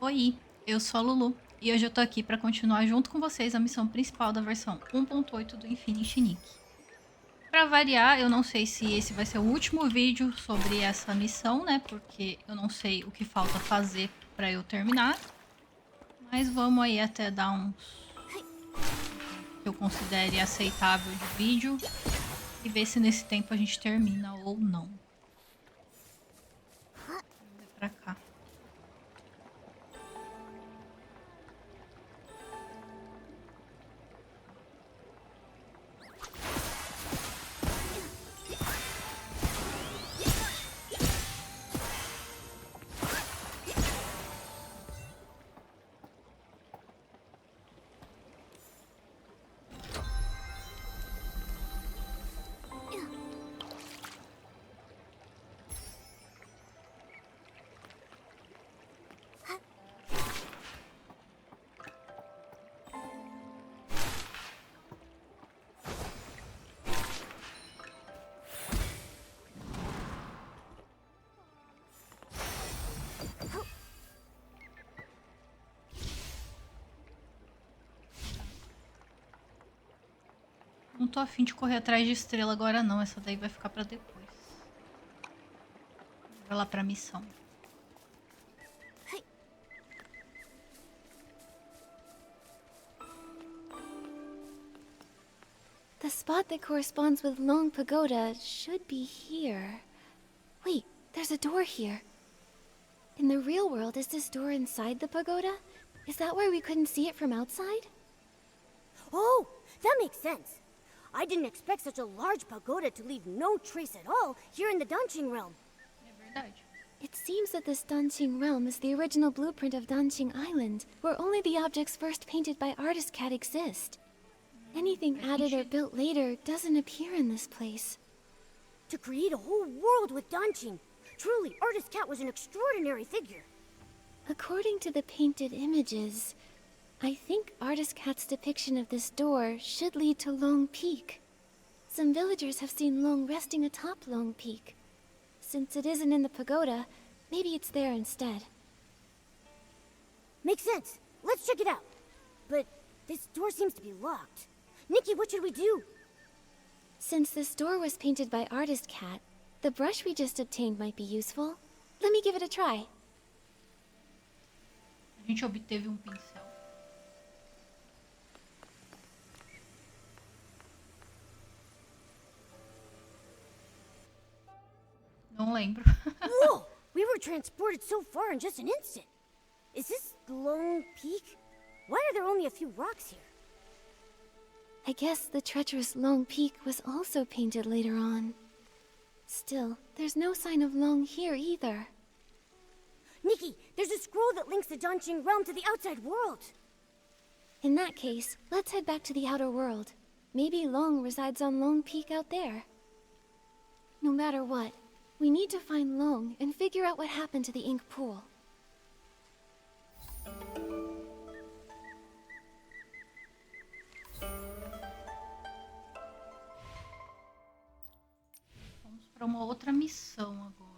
Oi, eu sou a Lulu e hoje eu tô aqui pra continuar junto com vocês a missão principal da versão 1.8 do Infinity Nikki. Pra variar, eu não sei se esse vai ser o último vídeo sobre essa missão, né? Porque eu não sei o que falta fazer pra eu terminar. Mas vamos aí até dar um tempo que eu considere aceitável de vídeo e ver se nesse tempo a gente termina ou não. Vamos ver pra cá. Não tô afim de correr atrás de estrela agora não, essa daí vai ficar pra depois. Vai lá pra missão. The spot that corresponds with Long Pagoda should be here. Wait, there's a door here. In the real world, is this door inside the pagoda? Is that why we couldn't see it from outside? Oh, that makes sense. I didn't expect such a large pagoda to leave no trace at all here in the Danqing realm. É verdade. It seems that this Danqing realm is the original blueprint of Danqing Island, where only the objects first painted by Artist Cat exist. Anything added or built later doesn't appear in this place. To create a whole world with Danqing. Truly, Artist Cat was an extraordinary figure. According to the painted images, I think Artist Cat's depiction of this door should lead to Long Peak. Some villagers have seen Long resting atop Long Peak. Since it isn't in the pagoda, maybe it's there instead. Makes sense. Let's check it out. But this door seems to be locked. Nikki, what should we do? Since this door was painted by Artist Cat, the brush we just obtained might be useful. Let me give it a try. A gente obteve um pincel. Não lembro. Whoa! We were transported so far in just an instant. Is this Long Peak? Why are there only a few rocks here? I guess the treacherous Long Peak was also painted later on. Still, there's no sign of Long here either. Nikki, there's a scroll that links the Danqing realm to the outside world. In that case, let's head back to the outer world. Maybe Long resides on Long Peak out there. No matter what, we need to find Long and figure out what happened to the ink pool. Vamos pra uma outra missão agora.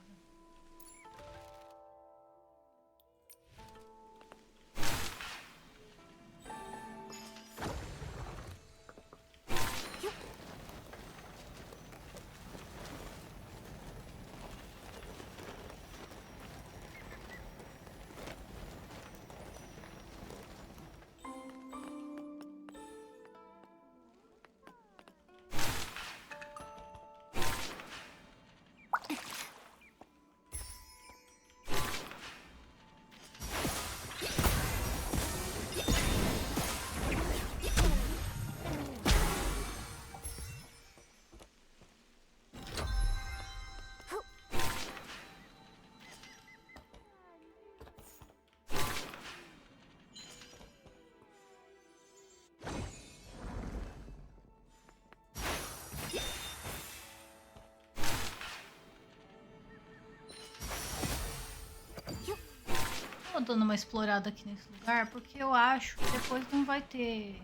Tô dando uma explorada aqui nesse lugar porque eu acho que depois não vai ter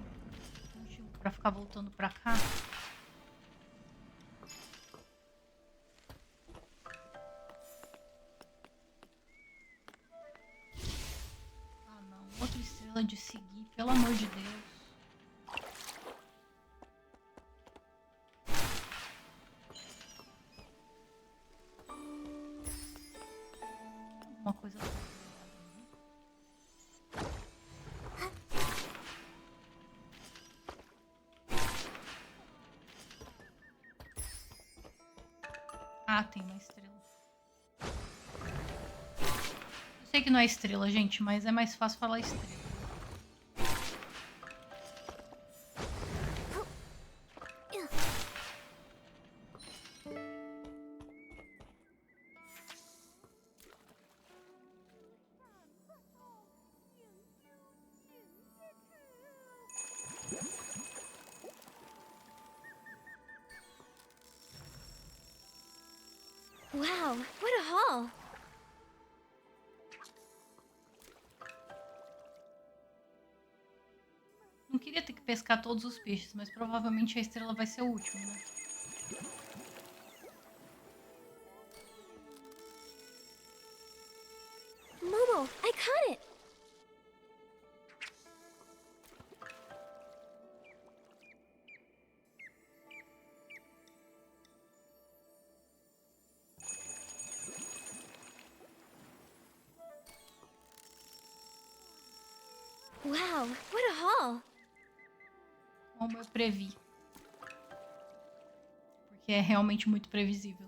motivo pra ficar voltando pra cá. outra estrela de seguir, pelo amor de Deus. Uma coisa. Ah, tem uma estrela. Eu sei que não é estrela, gente, mas é mais fácil falar estrela. Wow, what a haul! Não queria ter que pescar todos os peixes, mas provavelmente a estrela vai ser o último, né? Momo, I caught it! Wow, what a haul! Como eu previ. Porque é realmente muito previsível.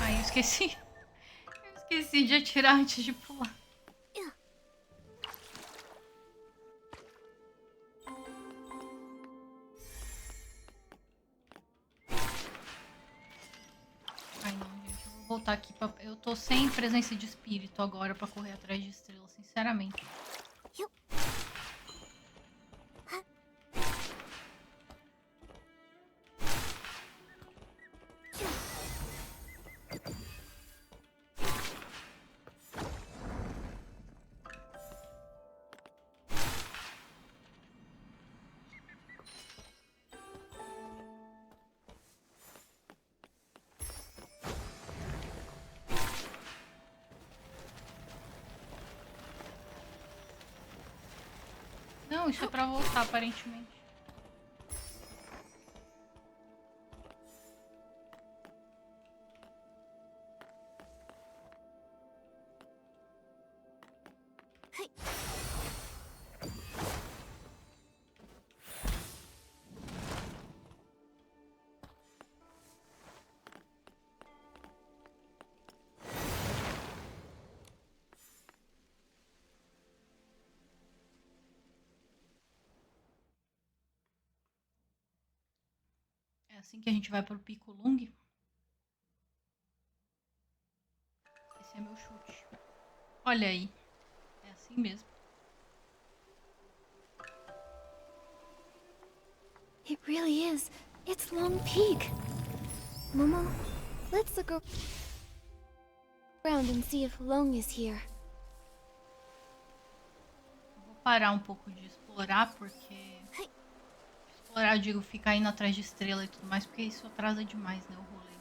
Ai, eu esqueci. Eu esqueci de atirar antes de pular. Ai, não, gente. Eu vou voltar aqui pra... Eu tô sem presença de espírito agora pra correr atrás de estrela, sinceramente. Não, isso é pra voltar, aparentemente. É assim que a gente vai pro Pico Lung. Esse é meu chute. Olha aí. É assim mesmo. It really is. It's Long Peak. Momo, let's look around and see if Long is here. Eu vou parar um pouco de explorar, porque... Explorar, eu digo, ficar indo atrás de estrela e tudo mais, porque isso atrasa demais, né, o rolê aqui.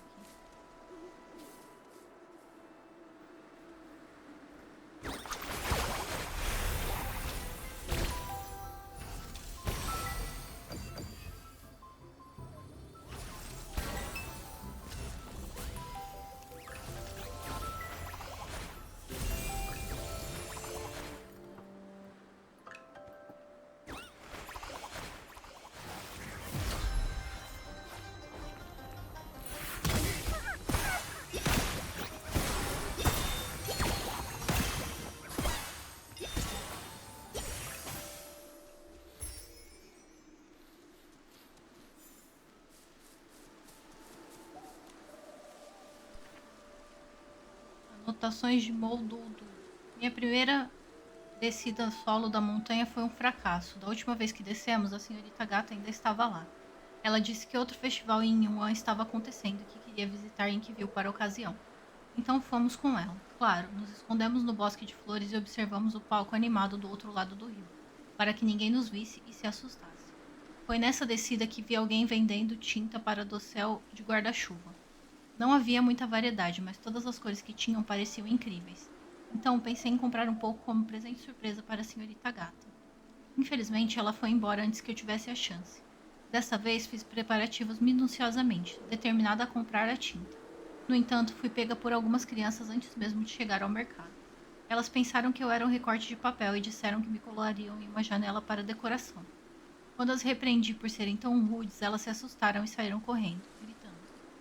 Anotações de Moldudo. Minha primeira descida solo da montanha foi um fracasso. Da última vez que descemos, a senhorita Gata ainda estava lá. Ela disse que outro festival em Yuan estava acontecendo e que queria visitar Inkville para a ocasião. Então fomos com ela. Claro, nos escondemos no bosque de flores e observamos o palco animado do outro lado do rio, para que ninguém nos visse e se assustasse. Foi nessa descida que vi alguém vendendo tinta para dossel de guarda-chuva. Não havia muita variedade, mas todas as cores que tinham pareciam incríveis. Então pensei em comprar um pouco como presente surpresa para a senhorita Gata. Infelizmente, ela foi embora antes que eu tivesse a chance. Dessa vez fiz preparativos minuciosamente, determinada a comprar a tinta. No entanto, fui pega por algumas crianças antes mesmo de chegar ao mercado. Elas pensaram que eu era um recorte de papel e disseram que me colariam em uma janela para decoração. Quando as repreendi por serem tão rudes, elas se assustaram e saíram correndo, gritando: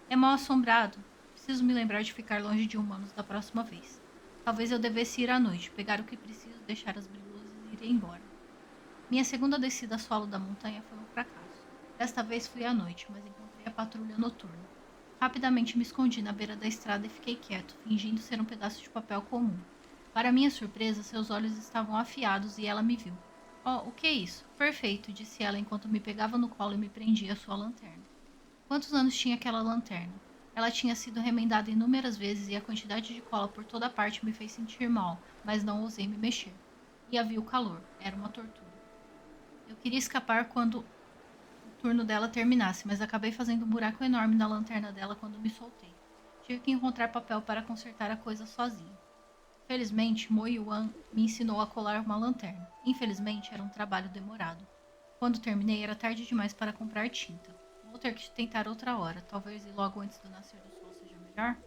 "É mal assombrado! Preciso me lembrar de ficar longe de humanos da próxima vez. Talvez eu devesse ir à noite, pegar o que preciso, deixar as brilhosas e ir embora." Minha segunda descida solo da montanha foi um fracasso. Desta vez fui à noite, mas encontrei a patrulha noturna. Rapidamente me escondi na beira da estrada e fiquei quieto, fingindo ser um pedaço de papel comum. Para minha surpresa, seus olhos estavam afiados e ela me viu. "Oh, o que é isso?" "Perfeito", disse ela enquanto me pegava no colo e me prendia à sua lanterna. Quantos anos tinha aquela lanterna? Ela tinha sido remendada inúmeras vezes e a quantidade de cola por toda parte me fez sentir mal, mas não ousei me mexer. E havia o calor. Era uma tortura. Eu queria escapar quando o turno dela terminasse, mas acabei fazendo um buraco enorme na lanterna dela quando me soltei. Tive que encontrar papel para consertar a coisa sozinho. Felizmente, Mo Yuan me ensinou a colar uma lanterna. Infelizmente, era um trabalho demorado. Quando terminei, era tarde demais para comprar tinta. Vou ter que tentar outra hora. Talvez ir logo antes do nascer do sol seja melhor?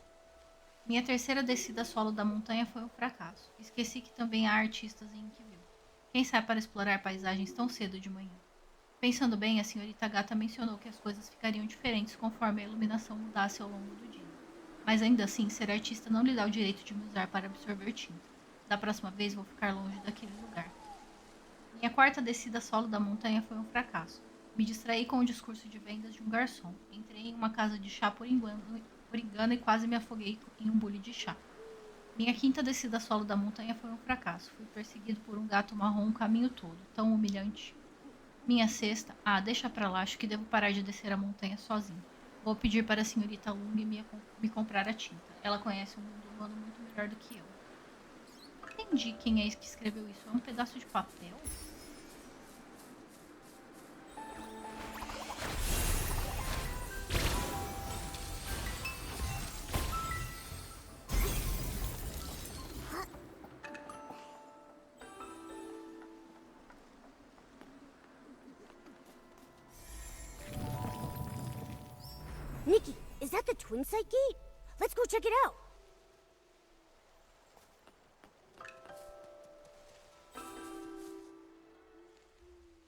Minha terceira descida solo da montanha foi um fracasso. Esqueci que também há artistas em Inkville. Quem sai para explorar paisagens tão cedo de manhã? Pensando bem, a senhorita Gata mencionou que as coisas ficariam diferentes conforme a iluminação mudasse ao longo do dia. Mas ainda assim, ser artista não lhe dá o direito de me usar para absorver tinta. Da próxima vez vou ficar longe daquele lugar. Minha quarta descida solo da montanha foi um fracasso. Me distraí com o discurso de vendas de um garçom. Entrei em uma casa de chá por engano e quase me afoguei em um bule de chá. Minha quinta descida solo da montanha foi um fracasso. Fui perseguido por um gato marrom o caminho todo. Tão humilhante. Minha sexta... deixa pra lá. Acho que devo parar de descer a montanha sozinho. Vou pedir para a senhorita Lung me comprar a tinta. Ela conhece o mundo humano muito melhor do que eu. Entendi quem é esse que escreveu isso. É um pedaço de papel? Nikki, is that the Twin Sight Gate? Let's go check it out.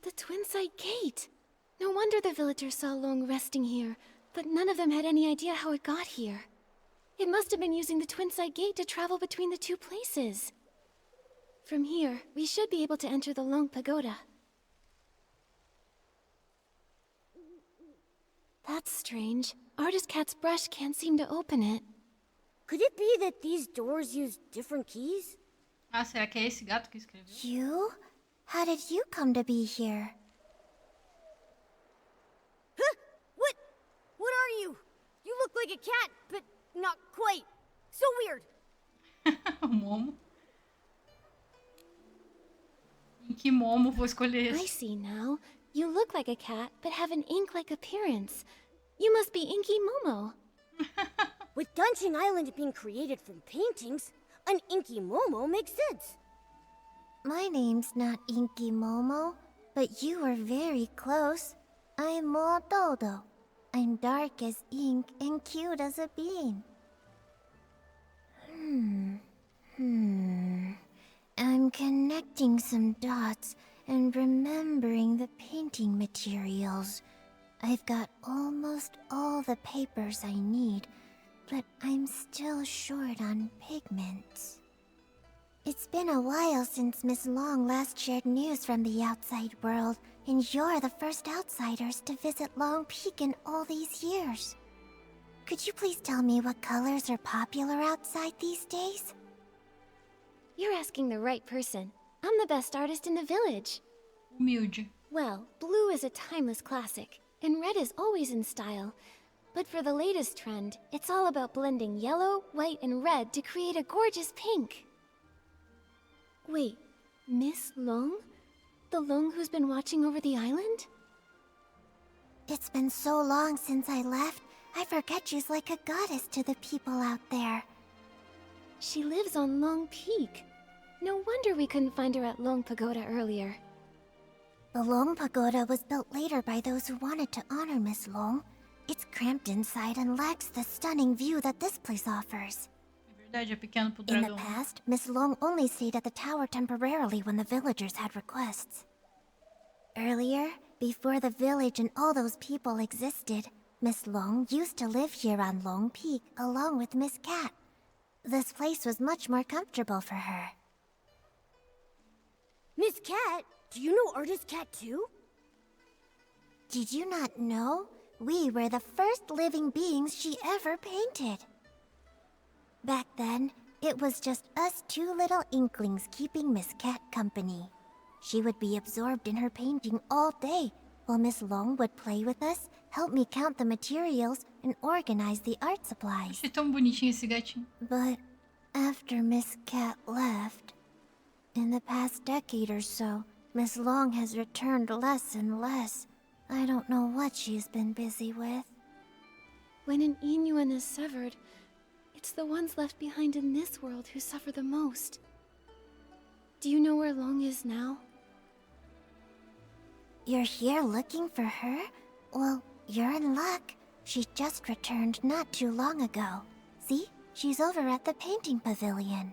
The Twin Sight Gate! No wonder the villagers saw Long resting here, but none of them had any idea how it got here. It must have been using the Twin Sight Gate to travel between the two places. From here, we should be able to enter the Long Pagoda. That's strange. Artist Cat's brush can't seem to open it. Could it be that these doors use different keys? Será que é esse gato que escreveu? You? How did you come to be here? Huh? What are you? You look like a cat, but not quite. So weird. O Momo. Em que Momo vou escolher I esse? see now. You look like a cat, but have an ink-like appearance. You must be Inky Momo. With Dungeon Island being created from paintings, an Inky Momo makes sense. My name's not Inky Momo, but you were very close. I'm Mo Dodo. I'm dark as ink and cute as a bean. I'm connecting some dots and remembering the painting materials. I've got almost all the papers I need, but I'm still short on pigments. It's been a while since Miss Long last shared news from the outside world, and you're the first outsiders to visit Long Peak in all these years. That's Could you please tell me what colors are popular outside these days? You're asking the right person. I'm the best artist in the village. Humilde. Well, blue is a timeless classic, and red is always in style. But for the latest trend, it's all about blending yellow, white, and red to create a gorgeous pink. Wait, Miss Long? The Long who's been watching over the island? It's been so long since I left, I forget she's like a goddess to the people out there. She lives on Long Peak. No wonder we couldn't find her at Long Pagoda earlier. The Long Pagoda was built later by those who wanted to honor Miss Long. It's cramped inside and lacks the stunning view that this place offers. É verdade, é pequeno pro In the dragão. past, Miss Long only stayed at the tower temporarily when the villagers had requests. Earlier, before the village and all those people existed, Miss Long used to live here on Long Peak along with Miss Cat. This place was much more comfortable for her. Miss Cat, do you know Artist Cat too? Did you not know? We were the first living beings she ever painted. Back then, it was just us two little inklings keeping Miss Cat company. She would be absorbed in her painting all day, while Miss Long would play with us, help me count the materials, and organize the art supplies. Achei tão bonitinho esse gatinho. But after Miss Cat left, in the past decade or so, Miss Long has returned less and less. I don't know what she's been busy with. When an Inuan is severed, it's the ones left behind in this world who suffer the most. Do you know where Long is now? You're here looking for her? Well, you're in luck. She just returned not too long ago. See? She's over at the painting pavilion.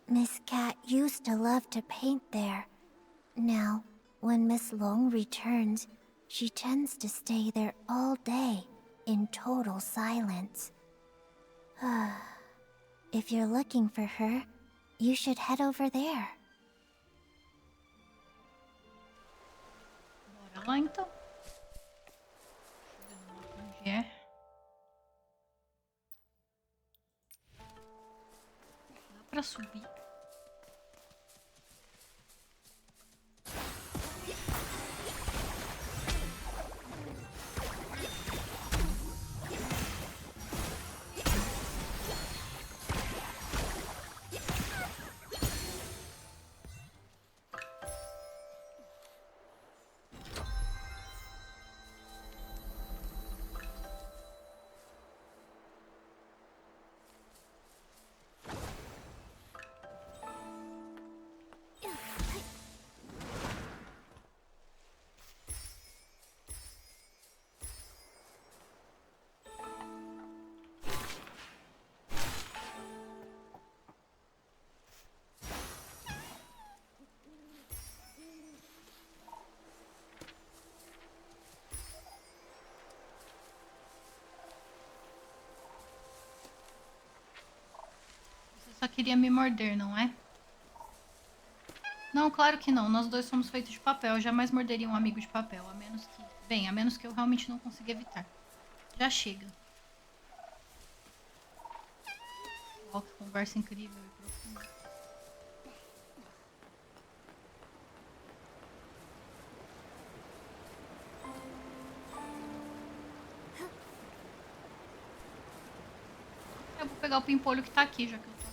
Miss Cat used to love to paint there. Now, when Miss Long returns, she tends to stay there all day, in total silence. If you're looking for her, you should head over there. Bora lá então. Deixa eu ver no mapa onde é. Dá pra subir. Só queria me morder, não é? Não, claro que não. Nós dois somos feitos de papel. Eu jamais morderia um amigo de papel. A menos que... Bem, a menos que eu realmente não consiga evitar. Já chega. Ó, que conversa incrível e profunda. Eu vou pegar o pimpolho que tá aqui, já que eu tô.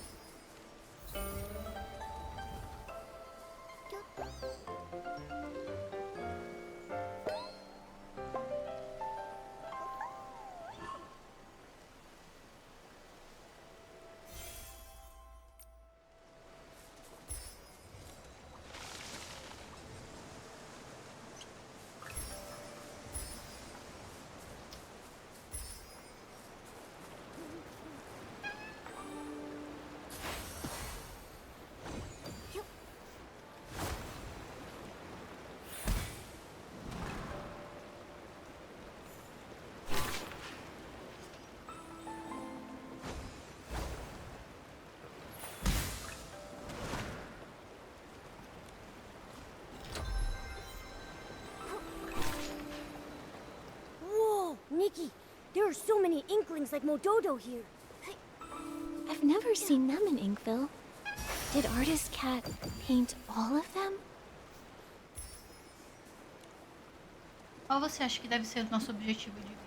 are so many inklings like Mododo here? I've never seen them in Inkville. Did Artist Cat paint all of them? Qual você acha que deve ser o nosso objetivo de vida?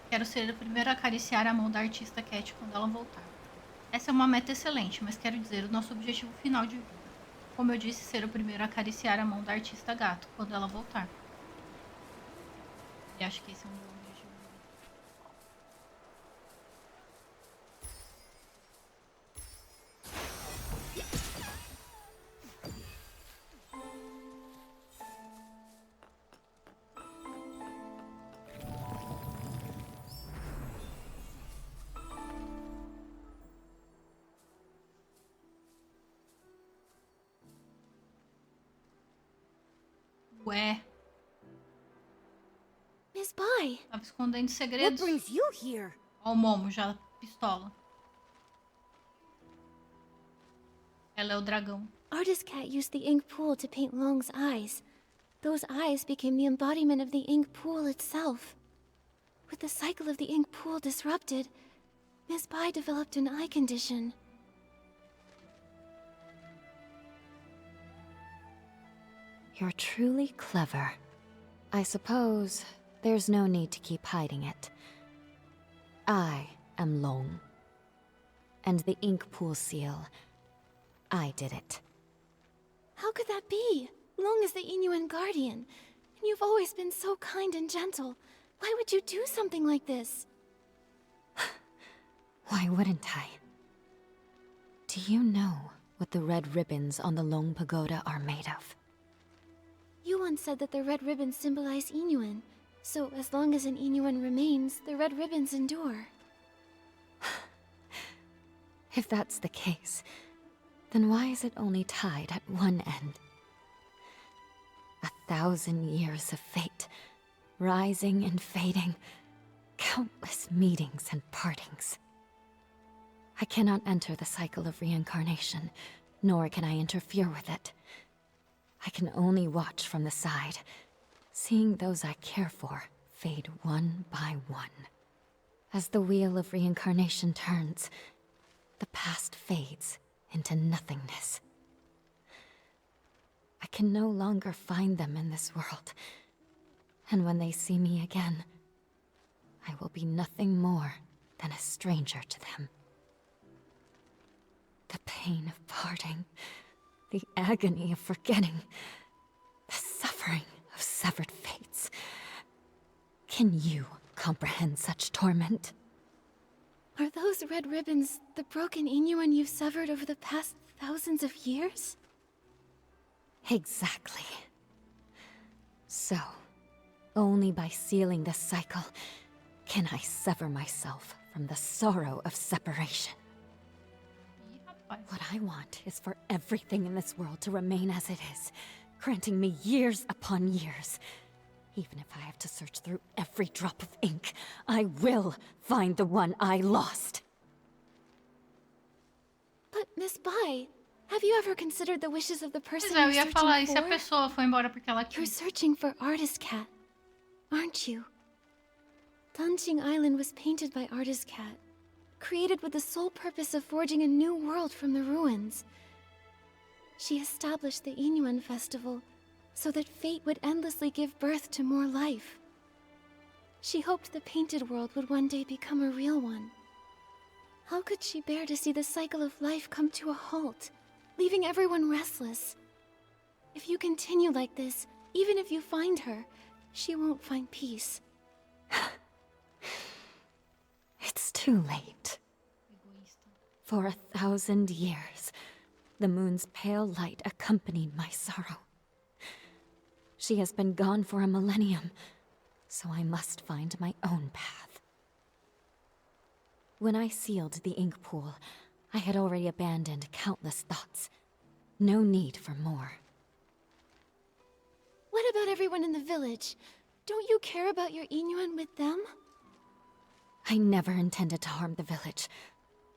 Quero ser o primeiro a acariciar a mão da artista Cat quando ela voltar. Essa é uma meta excelente, mas quero dizer o nosso objetivo final de vida. Como eu disse, ser o primeiro a acariciar a mão da artista Gato quando ela voltar. E acho que esse é um bom objetivo. Ué, Miss Bai, tava escondendo What segredos. brings you here? Ó o Momo, já pistola. Ela é o dragão. Artist Cat used the ink pool to paint Long's eyes. Those eyes became the embodiment of the ink pool itself. With the cycle of the ink pool disrupted, Miss Bai developed an eye condition. You're truly clever. I suppose there's no need to keep hiding it. I am Long. And the ink pool seal, I did it. How could that be? Long is the Inuan guardian, and you've always been so kind and gentle. Why would you do something like this? Why wouldn't I? Do you know what the red ribbons on the Long Pagoda are made of? You once said that the red ribbons symbolize Inuan, so as long as an Inuan remains, the red ribbons endure. If that's the case, then why is it only tied at one end? 1,000 years of fate, rising and fading, countless meetings and partings. I cannot enter the cycle of reincarnation, nor can I interfere with it. I can only watch from the side, seeing those I care for fade one by one. As the wheel of reincarnation turns, the past fades into nothingness. I can no longer find them in this world, and when they see me again, I will be nothing more than a stranger to them. The pain of parting, the agony of forgetting, the suffering of severed fates. Can you comprehend such torment? Are those red ribbons the broken Inuan you've severed over the past thousands of years? Exactly. So, only by sealing this cycle can I sever myself from the sorrow of separation. Ih, rapaz. What I want is for everything in this world to remain as it is, granting me years upon years. Even if I have to search through every drop of ink, I will find the one I lost. But Miss Bai, have you ever considered the wishes of the person Pois é, eu you're ia falar, e se searching a for? pessoa foi embora porque ela You're quis? searching for Artist Cat, aren't you? Dunjing Island was painted by Artist Cat, created with the sole purpose of forging a new world from the ruins. She established the Inuan festival so that fate would endlessly give birth to more life. She hoped the painted world would one day become a real one. How could she bear to see the cycle of life come to a halt, leaving everyone restless? If you continue like this, even if you find her, she won't find peace. It's too late. Egoísta. For 1,000 years, the moon's pale light accompanied my sorrow. She has been gone for a millennium, so I must find my own path. When I sealed the ink pool, I had already abandoned countless thoughts. No need for more. What about everyone in the village? Don't you care about your Inuan with them? I never intended to harm the village.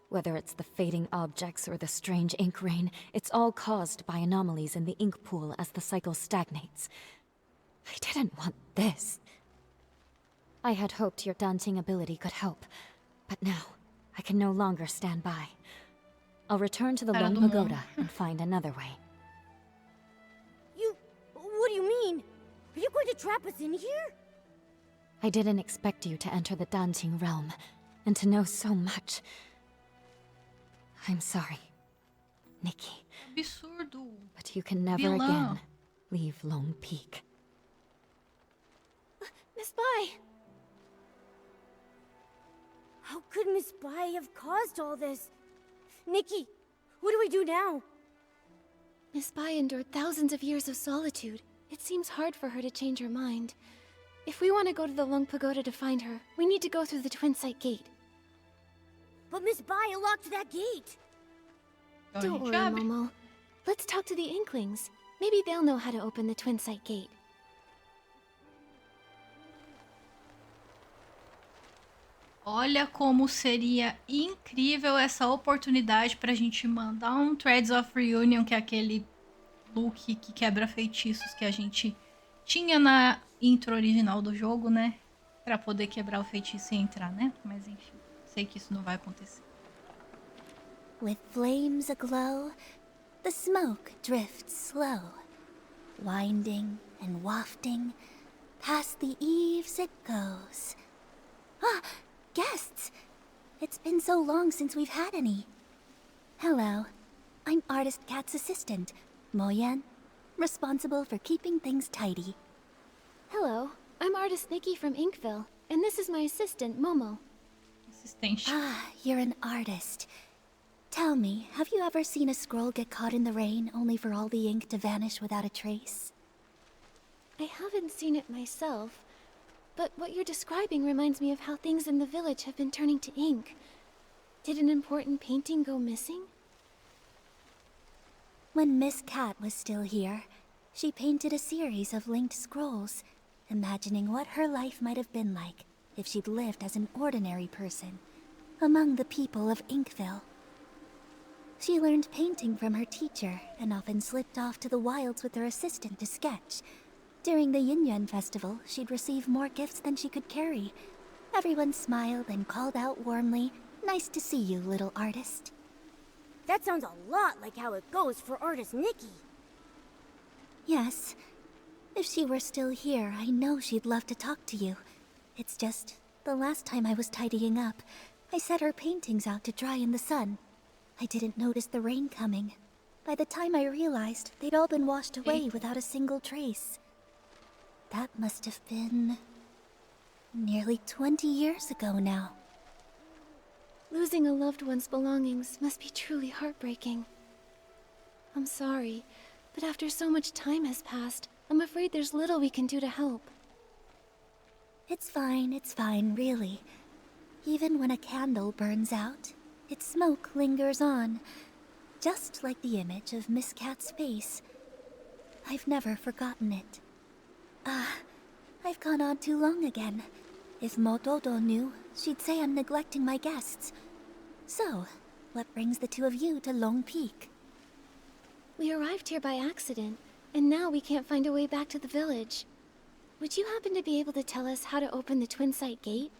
Whether it's the fading objects or the strange ink rain, it's all caused by anomalies in the ink pool as the cycle stagnates. I didn't want this. I had hoped your dancing ability could help, but now I can no longer stand by. I'll return to the Cara Long do mundo. Pagoda and find another way. What do you mean? Are you going to trap us in here? I didn't expect you to enter the dancing realm, and to know so much. I'm sorry, Nikki, Absurdo. but you can never Vilã. again leave Lone Peak. Miss Bai! How could Miss Bai have caused all this? Nikki, what do we do now? Miss Bai endured thousands of years of solitude. It seems hard for her to change her mind. If we want to go to the Long Pagoda to find her, we need to go through the Twin Sight Gate. But Miss Bai locked that gate. Então a Don't gente worry, abre. Momo. Let's talk to the Inklings. Maybe they'll know how to open the Twin Sight Gate. Olha como seria incrível essa oportunidade pra gente mandar um Threads of Reunion, que é aquele look que quebra feitiços que a gente tinha na intro original do jogo, né? Pra poder quebrar o feitiço e entrar, né? Mas enfim, sei que isso não vai acontecer. With flames aglow, the smoke drifts slow, winding and wafting, past the eaves it goes. Ah, guests! It's been so long since we've had any. Hello, I'm Artist Cat's assistant, Moyen, responsible for keeping things tidy. Hello, I'm Artist Nikki from Inkville, and this is my assistant, Momo. Assistente. Ah, you're an artist. Tell me, have you ever seen a scroll get caught in the rain only for all the ink to vanish without a trace? I haven't seen it myself, but what you're describing reminds me of how things in the village have been turning to ink. Did an important painting go missing? When Miss Cat was still here, she painted a series of linked scrolls, imagining what her life might have been like if she'd lived as an ordinary person, among the people of Inkville. She learned painting from her teacher and often slipped off to the wilds with her assistant to sketch. During the Yin festival, she'd receive more gifts than she could carry. Everyone smiled and called out warmly, "Nice to see you, little artist." That sounds a lot like how it goes for Artist Nikki. Yes. If she were still here, I know she'd love to talk to you. It's just, the last time I was tidying up, I set her paintings out to dry in the sun. I didn't notice the rain coming. By the time I realized, they'd all been washed away without a single trace. That must have been nearly 20 years ago now. Losing a loved one's belongings must be truly heartbreaking. I'm sorry, but after so much time has passed, I'm afraid there's little we can do to help. It's fine, really. Even when a candle burns out, its smoke lingers on, just like the image of Miss Cat's face. I've never forgotten it. I've gone on too long again. If Motodo knew, she'd say I'm neglecting my guests. So, what brings the two of you to Long Peak? We arrived here by accident, and now we can't find a way back to the village. Would you happen to be able to tell us how to open the Twin Sight Gate?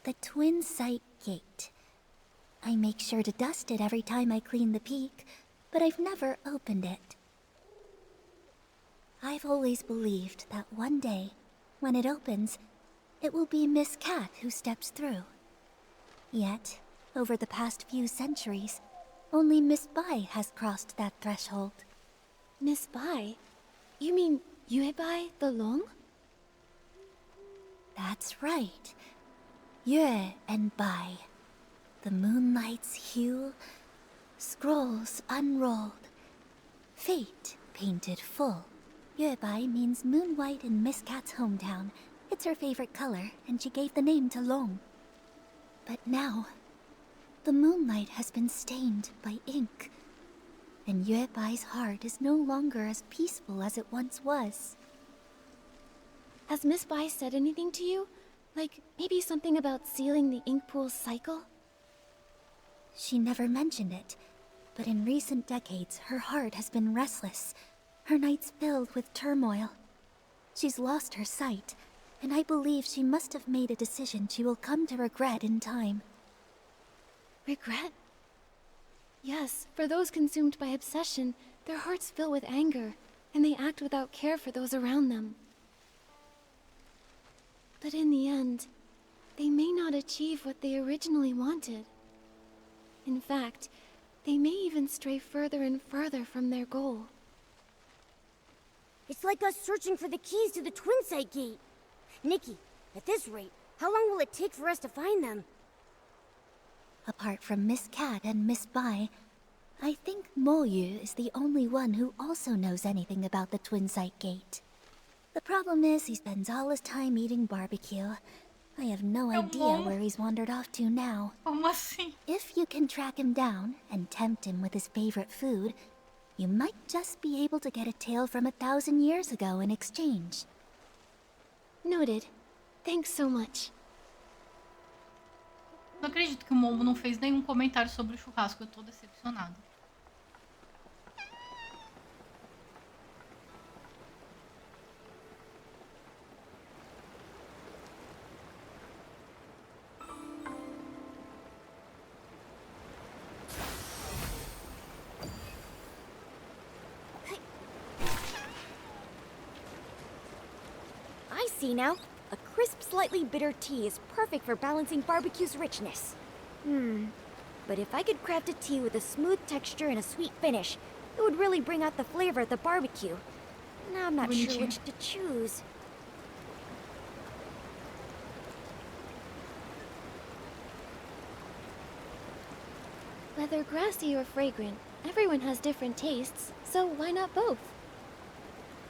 The Twin Sight Gate. I make sure to dust it every time I clean the peak, but I've never opened it. I've always believed that one day, when it opens, it will be Miss Cat who steps through. Yet, over the past few centuries, only Miss Bai has crossed that threshold. Miss Bai? You mean Yue Bai the Long? That's right. Yue and Bai. The moonlight's hue, scrolls unrolled, fate painted full. Yue Bai means moon white in Miss Cat's hometown. It's her favorite color, and she gave the name to Long. But now, the moonlight has been stained by ink, and Yue Bai's heart is no longer as peaceful as it once was. Has Miss Bai said anything to you? Like, maybe something about sealing the ink pool's cycle? She never mentioned it, but in recent decades, her heart has been restless, her nights filled with turmoil. She's lost her sight, and I believe she must have made a decision she will come to regret in time. Regret? Yes, for those consumed by obsession, their hearts fill with anger, and they act without care for those around them. But in the end, they may not achieve what they originally wanted. In fact, they may even stray further and further from their goal. It's like us searching for the keys to the Twin Site Gate. Nikki, at this rate, how long will it take for us to find them? Apart from Miss Cat and Miss Bai, I think Moyu is the only one who also knows anything about the Twin Site Gate. The problem is he spends all his time eating barbecue. I have no idea where he's wandered off to now. Como assim? If you can track him down and tempt him with his favorite food, you might just be able to get a tale from 1,000 years ago in exchange. Noted. Thanks so much. Não acredito que o Momo não fez nenhum comentário sobre o churrasco. Eu tô decepcionada. I see now. A crisp, slightly bitter tea is perfect for balancing barbecue's richness. But if I could craft a tea with a smooth texture and a sweet finish, it would really bring out the flavor of the barbecue. Now I'm not sure which to choose. Whether grassy or fragrant, everyone has different tastes, so why not both?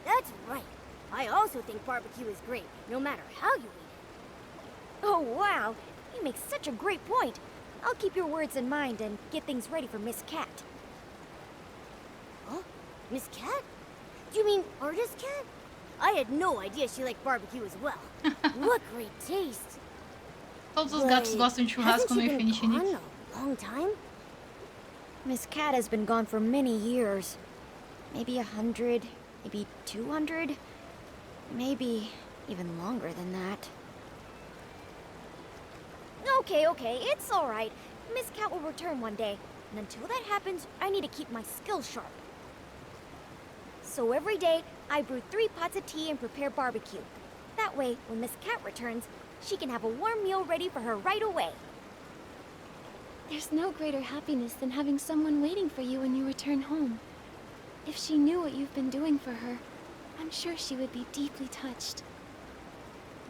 That's right. I also think barbecue is great, no matter how you eat it. Oh, wow! You make such a great point. I'll keep your words in mind and get things ready for Miss Cat. Huh? Miss Cat? Do you mean Artist Cat? I had no idea she liked barbecue as well. What great taste! Todos os gatos gostam de churrasco no Infinity Nikki. A long time? Miss Cat has been gone for many years. Maybe 100, maybe 200, maybe even longer than that. Okay, it's all right. Miss Cat will return one day, and until that happens, I need to keep my skills sharp. So every day, I brew 3 pots of tea and prepare barbecue. That way, when Miss Cat returns, she can have a warm meal ready for her right away. There's no greater happiness than having someone waiting for you when you return home. If she knew what you've been doing for her, I'm sure she would be deeply touched.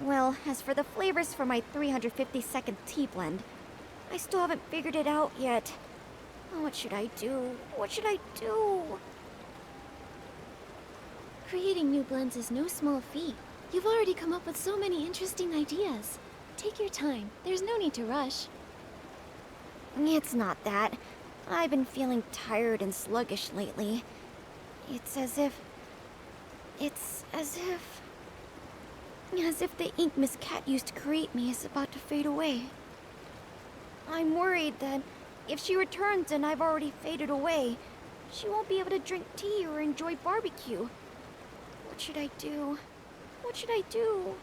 Well, as for the flavors for my 350-second tea blend, I still haven't figured it out yet. Oh, what should I do? What should I do? Creating new blends is no small feat. You've already come up with so many interesting ideas. Take your time. There's no need to rush. It's not that. I've been feeling tired and sluggish lately. It's as if the ink Miss Cat used to create me is about to fade away. I'm worried that if she returns and I've already faded away, she won't be able to drink tea or enjoy barbecue. What should I do? What should I do?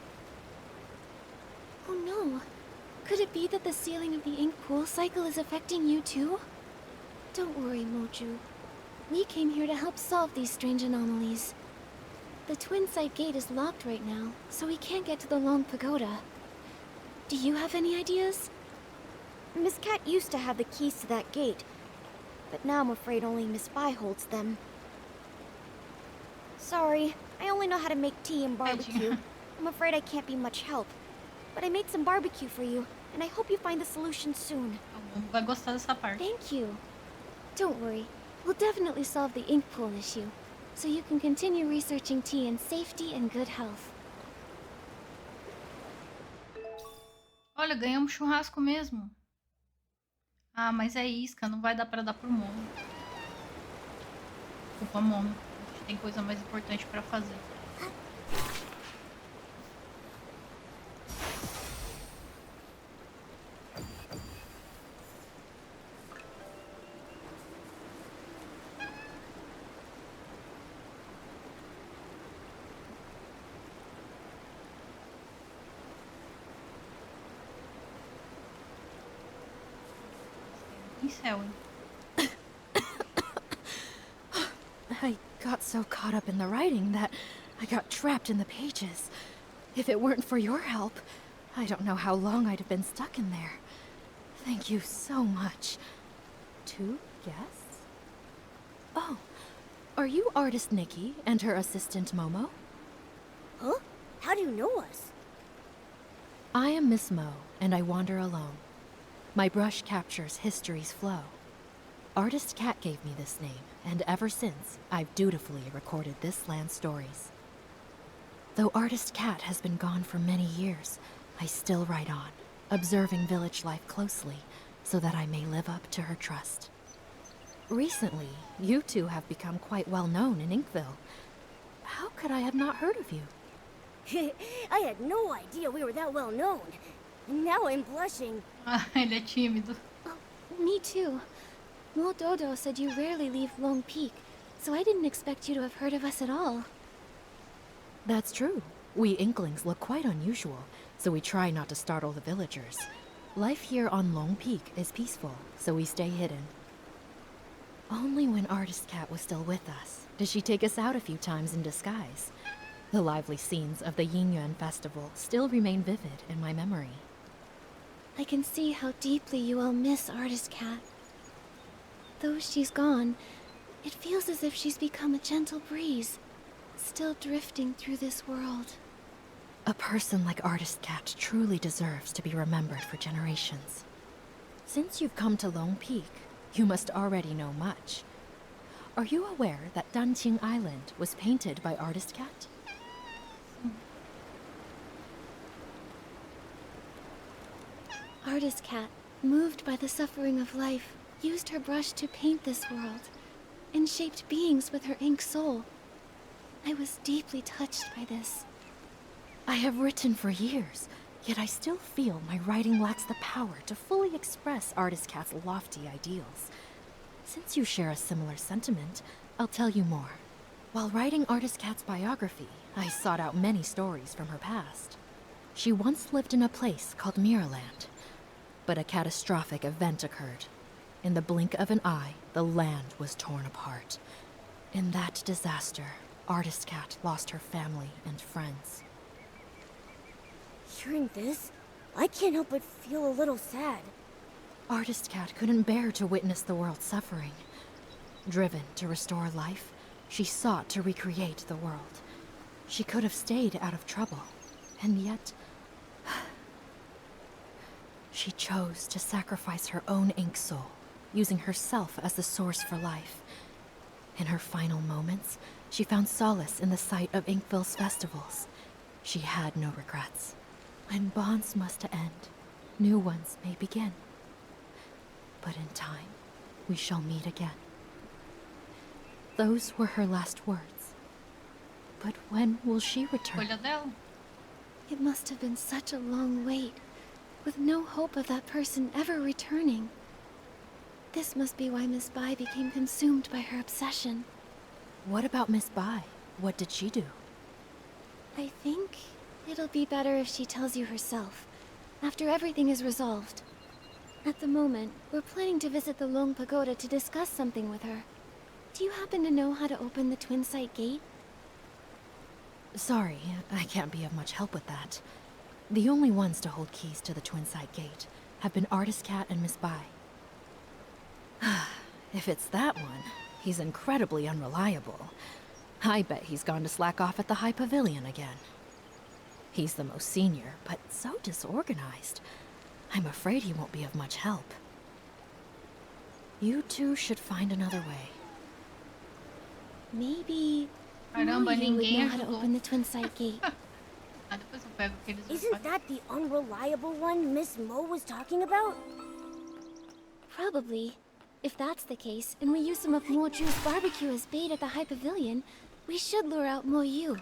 Oh no. Could it be that the sealing of the ink pool cycle is affecting you too? Don't worry, Moju. We came here to help solve these strange anomalies. The Twin Site Gate is locked right now, so we can't get to the Long Pagoda. Do you have any ideas? Miss Cat used to have the keys to that gate, but now I'm afraid only Miss Bai holds them. Sorry, I only know how to make tea and barbecue. I'm afraid I can't be much help. But I made some barbecue for you, and I hope you find the solution soon. Vai gostar dessa parte. Thank you. Don't worry, we'll definitely solve the ink pool issue, so you can continue researching tea in safety and good health. Olha, ganhamos churrasco mesmo. Ah, mas é isca, não vai dar pra dar pro Momo. Desculpa, Momo. A gente tem coisa mais importante pra fazer. pincel, hein? I got so caught up in the writing that I got trapped in the pages. If it weren't for your help, I don't know how long I'd have been stuck in there. Thank you so much. 2 guests? Oh, are you artist Nikki and her assistant Momo? Huh? How do you know us? I am Miss Mo, and I wander alone. My brush captures history's flow. Artist Cat gave me this name, and ever since, I've dutifully recorded this land's stories. Though Artist Cat has been gone for many years, I still write on, observing village life closely, so that I may live up to her trust. Recently, you two have become quite well known in Inkville. How could I have not heard of you? I had no idea we were that well known. Now I'm blushing. Ah, ele é tímido. Me too. Mo Dodo said you rarely leave Long Peak, so I didn't expect you to have heard of us at all. That's true. We Inklings look quite unusual, so we try not to startle the villagers. Life here on Long Peak is peaceful, so we stay hidden. Only when Artist Cat was still with us did she take us out a few times in disguise. The lively scenes of the Yingyuan festival still remain vivid in my memory. I can see how deeply you all miss Artist Cat. Though she's gone, it feels as if she's become a gentle breeze, still drifting through this world. A person like Artist Cat truly deserves to be remembered for generations. Since you've come to Lone Peak, you must already know much. Are you aware that Danqing Island was painted by Artist Cat? Artist Cat, moved by the suffering of life, used her brush to paint this world, and shaped beings with her ink soul. I was deeply touched by this. I have written for years, yet I still feel my writing lacks the power to fully express Artist Cat's lofty ideals. Since you share a similar sentiment, I'll tell you more. While writing Artist Cat's biography, I sought out many stories from her past. She once lived in a place called Mirrorland, but a catastrophic event occurred. In the blink of an eye, the land was torn apart. In that disaster, Artist Cat lost her family and friends. Hearing this, I can't help but feel a little sad. Artist Cat couldn't bear to witness the world suffering. Driven to restore life, she sought to recreate the world. She could have stayed out of trouble, and yet she chose to sacrifice her own ink soul, using herself as the source for life. In her final moments, she found solace in the sight of Inkville's festivals. She had no regrets. When bonds must end, new ones may begin. But in time, we shall meet again. Those were her last words. But when will she return? Escolha dela. It must have been such a long wait, with no hope of that person ever returning. This must be why Miss Bai became consumed by her obsession. What about Miss Bai? What did she do? I think it'll be better if she tells you herself, after everything is resolved. At the moment, we're planning to visit the Long Pagoda to discuss something with her. Do you happen to know how to open the Twin Sight Gate? Sorry, I can't be of much help with that. The only ones to hold keys to the Twin Sight Gate have been Artist Cat and Miss Bai. If it's that one, he's incredibly unreliable. I bet he's gone to slack off at the High Pavilion again. He's the most senior, but so disorganized. I'm afraid he won't be of much help. You two should find another way. Maybe Caramba, Moyu would ninguém know how to ajudou. open the Twin Sight Gate. Ah, depois eu pego aqueles Isn't that the unreliable one Miss Mo was talking about? Probably. If that's the case, and we use some of Moju's barbecue as bait at the High Pavilion, we should lure out Moyu.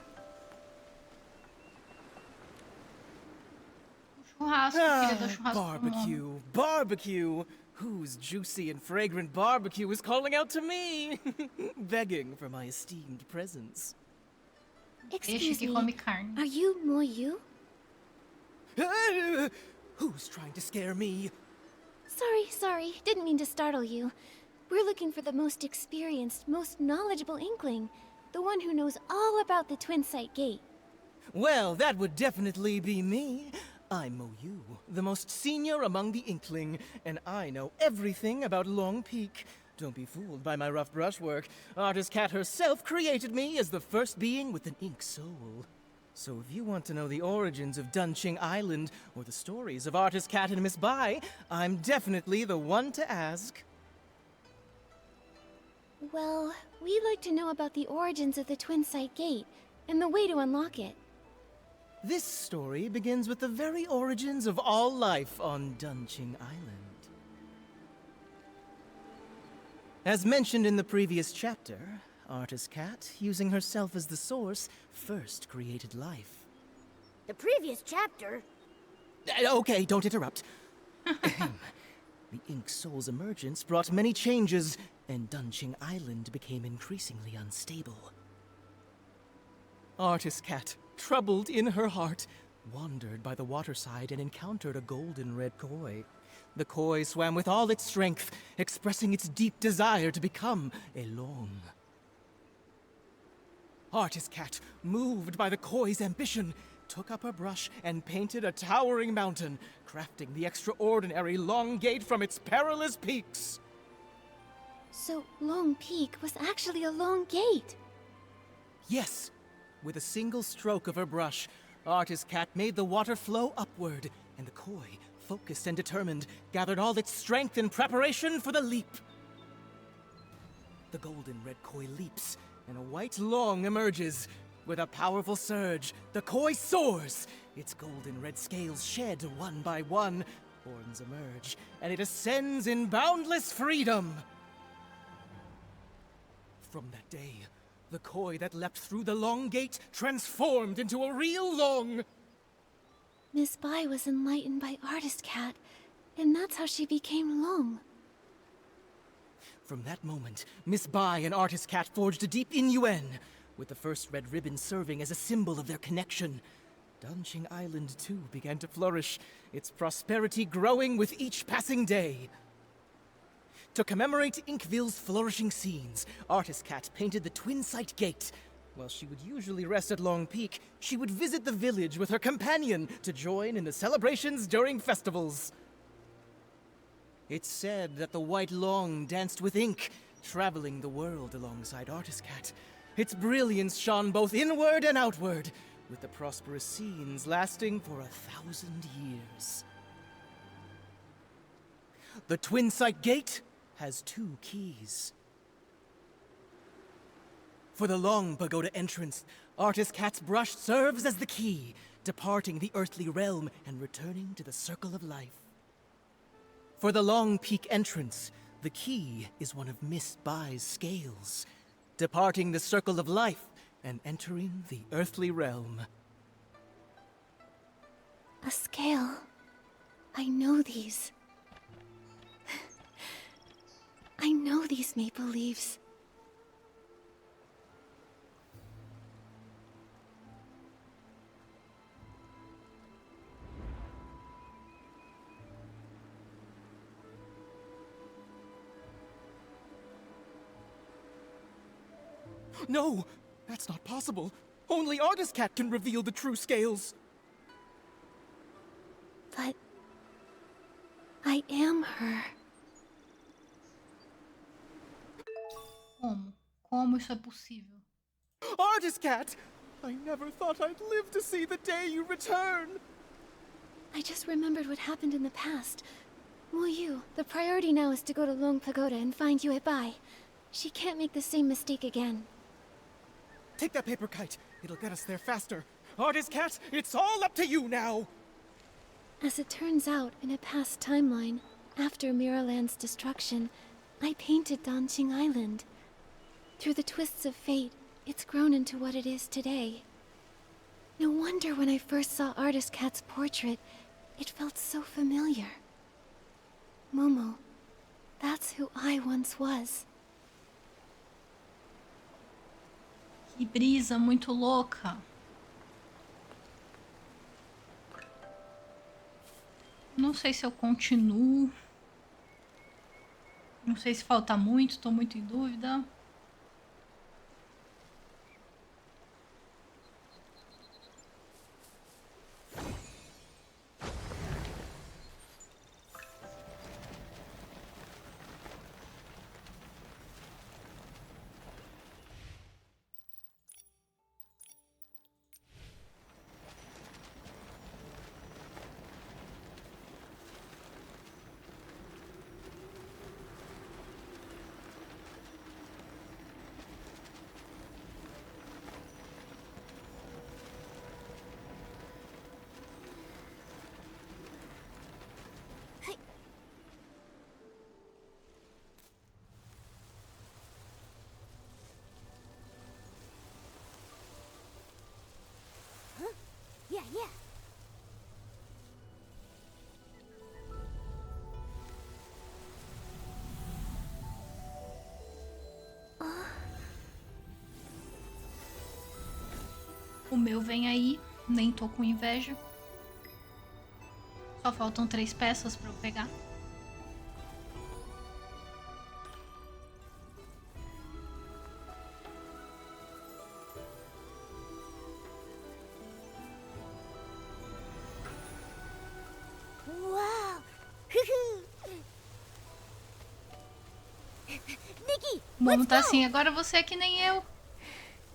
churrasco, queria dar churrasco pro nome. Barbecue, barbecue! Whose juicy and fragrant barbecue is calling out to me? Begging for my esteemed presence. Peixe Excuse que me, come carne. are you Moyu? Who's trying to scare me? Sorry. Didn't mean to startle you. We're looking for the most experienced, most knowledgeable Inkling. The one who knows all about the Twin Sight Gate. Well, that would definitely be me. I'm Moyu, the most senior among the Inkling, and I know everything about Long Peak. Don't be fooled by my rough brushwork. Artist Cat herself created me as the first being with an ink soul. So if you want to know the origins of Dunching Island, or the stories of Artist Cat and Miss Bai, I'm definitely the one to ask. Well, we'd like to know about the origins of the Twin Sight Gate, and the way to unlock it. This story begins with the very origins of all life on Dunching Island. As mentioned in the previous chapter, Artist Cat, using herself as the source, first created life. The previous chapter? Okay, don't interrupt. The Ink Soul's emergence brought many changes, and Dunching Island became increasingly unstable. Artist Cat, troubled in her heart, wandered by the waterside and encountered a golden red koi. The koi swam with all its strength, expressing its deep desire to become a long. Artist Cat, moved by the koi's ambition, took up her brush and painted a towering mountain, crafting the extraordinary Long Gate from its perilous peaks. So, Long Peak was actually a long gate. Yes. With a single stroke of her brush, Artist Cat made the water flow upward, and the koi, focused and determined, gathered all its strength in preparation for the leap. The golden red koi leaps, and a white long emerges. With a powerful surge, the koi soars. Its golden red scales shed one by one. Horns emerge, and it ascends in boundless freedom. From that day, the koi that leapt through the Long Gate transformed into a real long. Miss Bai was enlightened by Artist Cat, and that's how she became Long. From that moment, Miss Bai and Artist Cat forged a deep innuendo, with the first red ribbon serving as a symbol of their connection. Dunching Island, too, began to flourish, its prosperity growing with each passing day. To commemorate Inkville's flourishing scenes, Artist Cat painted the Twin Sight Gate. While she would usually rest at Long Peak, she would visit the village with her companion to join in the celebrations during festivals. It's said that the White Long danced with ink, traveling the world alongside Artist Cat. Its brilliance shone both inward and outward, with the prosperous scenes lasting for 1,000 years. The Twin Sight Gate has 2 keys. For the Long Pagoda entrance, Artist Cat's brush serves as the key, departing the earthly realm and returning to the circle of life. For the Long Peak entrance, the key is one of Miss Bai's scales, departing the circle of life and entering the earthly realm. A scale. I know these. I know these maple leaves. No! That's not possible! Only Artist Cat can reveal the true scales! But I am her. Como isso é possível? Artist Cat! I never thought I'd live to see the day you return! I just remembered what happened in the past. Moyu, the priority now is to go to Long Pagoda and find Yue Bai. She can't make the same mistake again. Take that paper kite. It'll get us there faster. Artist Cat, it's all up to you now! As it turns out, in a past timeline, after Miraland's destruction, I painted Dunching Island. Through the twists of fate, it's grown into what it is today. No wonder when I first saw Artist Cat's portrait, it felt so familiar. Momo, that's who I once was. Que brisa muito louca. Não sei se eu continuo Não sei se falta muito, tô muito em dúvida. Yeah, yeah. O meu vem aí, nem tô com inveja. Só faltam 3 peças pra eu pegar. Wow! Nikki, O Momo let's tá go! assim, agora você é que nem eu.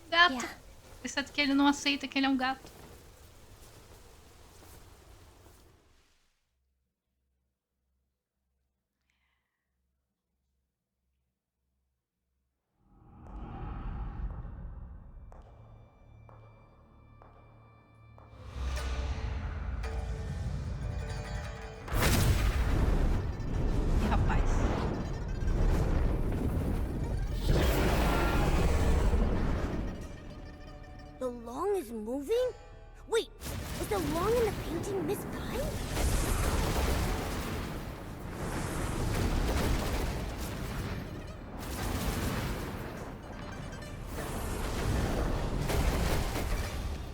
Gato. Yeah. Exceto que ele não aceita que ele é um gato. Ih, rapaz. The long is moving? Wait, is the long in the painting Miss Pine?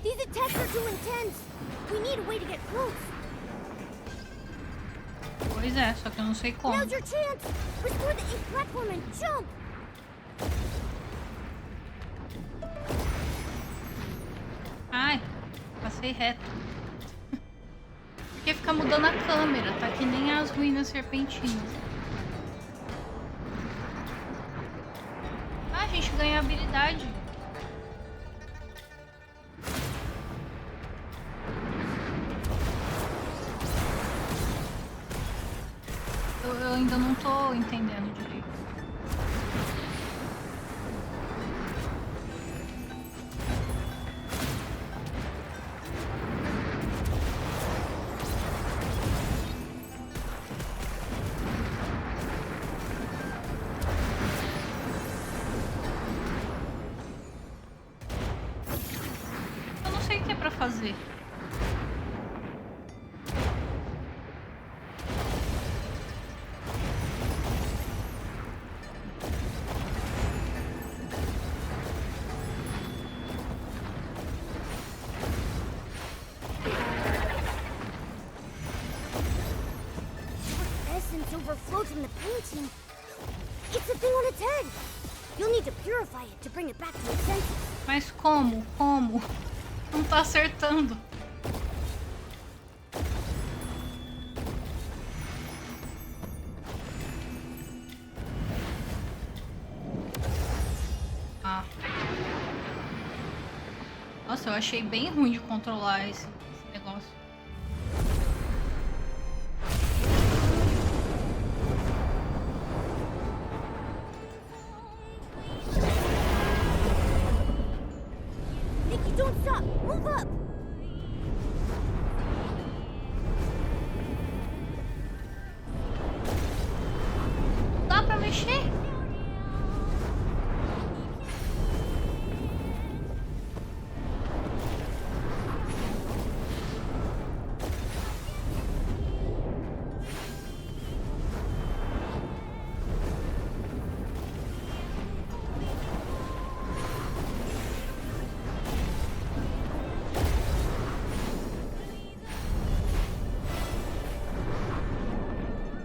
These attacks are too intense. We need a way to get close. Pois é, só que eu não sei como. Now's your chance. Restore the ink platform and jump. Ai, passei reto. Porque fica mudando a câmera, tá que nem as ruínas serpentinas. Ah, a gente ganha habilidade. Eu ainda não tô entendendo direito. Eu não sei o que é pra fazer. Essence overflowed from the painting. It's a thing on its head. You'll need to purify it to bring it back to its senses. Mas como? Como? Não tá acertando. Ah. Nossa, eu achei bem ruim de controlar esse negócio. Nikki, don't stop. Move up. Dá pra mexer?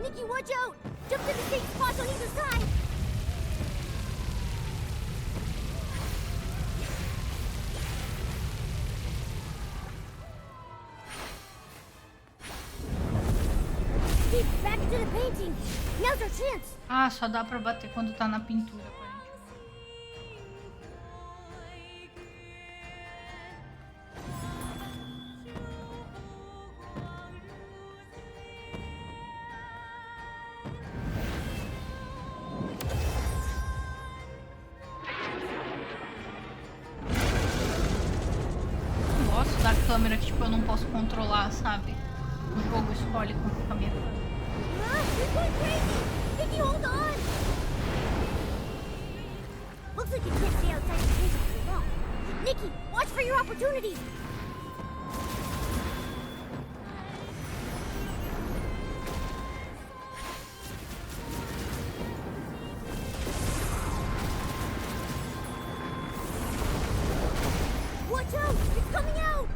Nikki, watch out. Jump to the safe spot on either side! Keep back to the painting! Now's our chance! Ah, só dá pra bater quando tá na pintura, aparentemente. Eu gosto da câmera que, tipo, eu não posso controlar, sabe? O jogo escolhe como fica a minha câmera. You're going crazy! Nikki, hold on! Looks like you can't stay outside the painting for long. Nikki, watch for your opportunities! Watch out! It's coming out!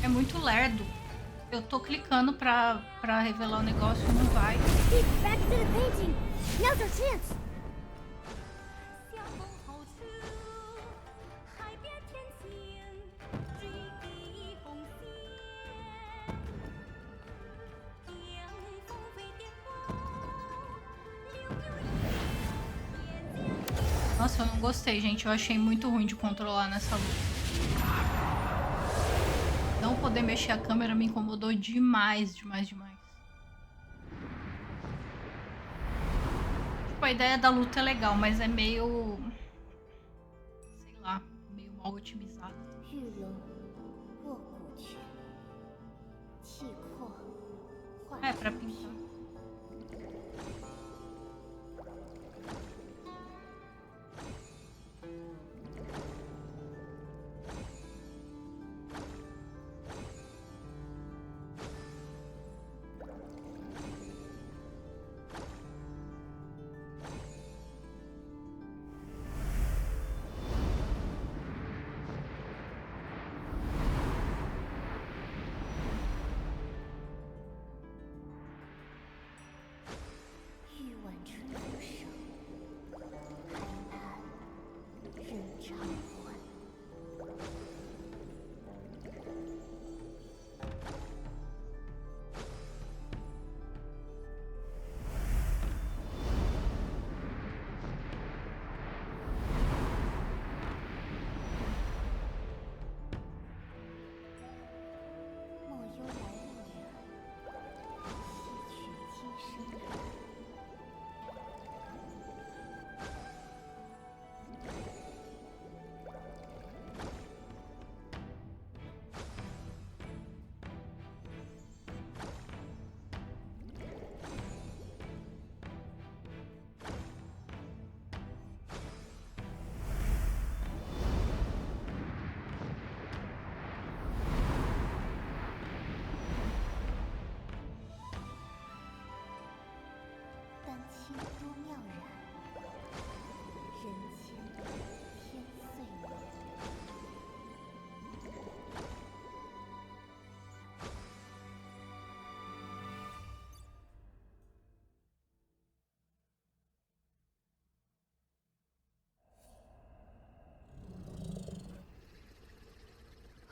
É muito lerdo. Eu tô clicando pra revelar o negócio e não vai. Keep back to the painting! Now's our chance! Nossa, eu não gostei, gente. Eu achei muito ruim de controlar nessa luta. Não poder mexer a câmera me incomodou demais, demais, demais. Tipo, a ideia da luta é legal, mas é meio... sei lá, meio mal otimizada. É, pra pintar.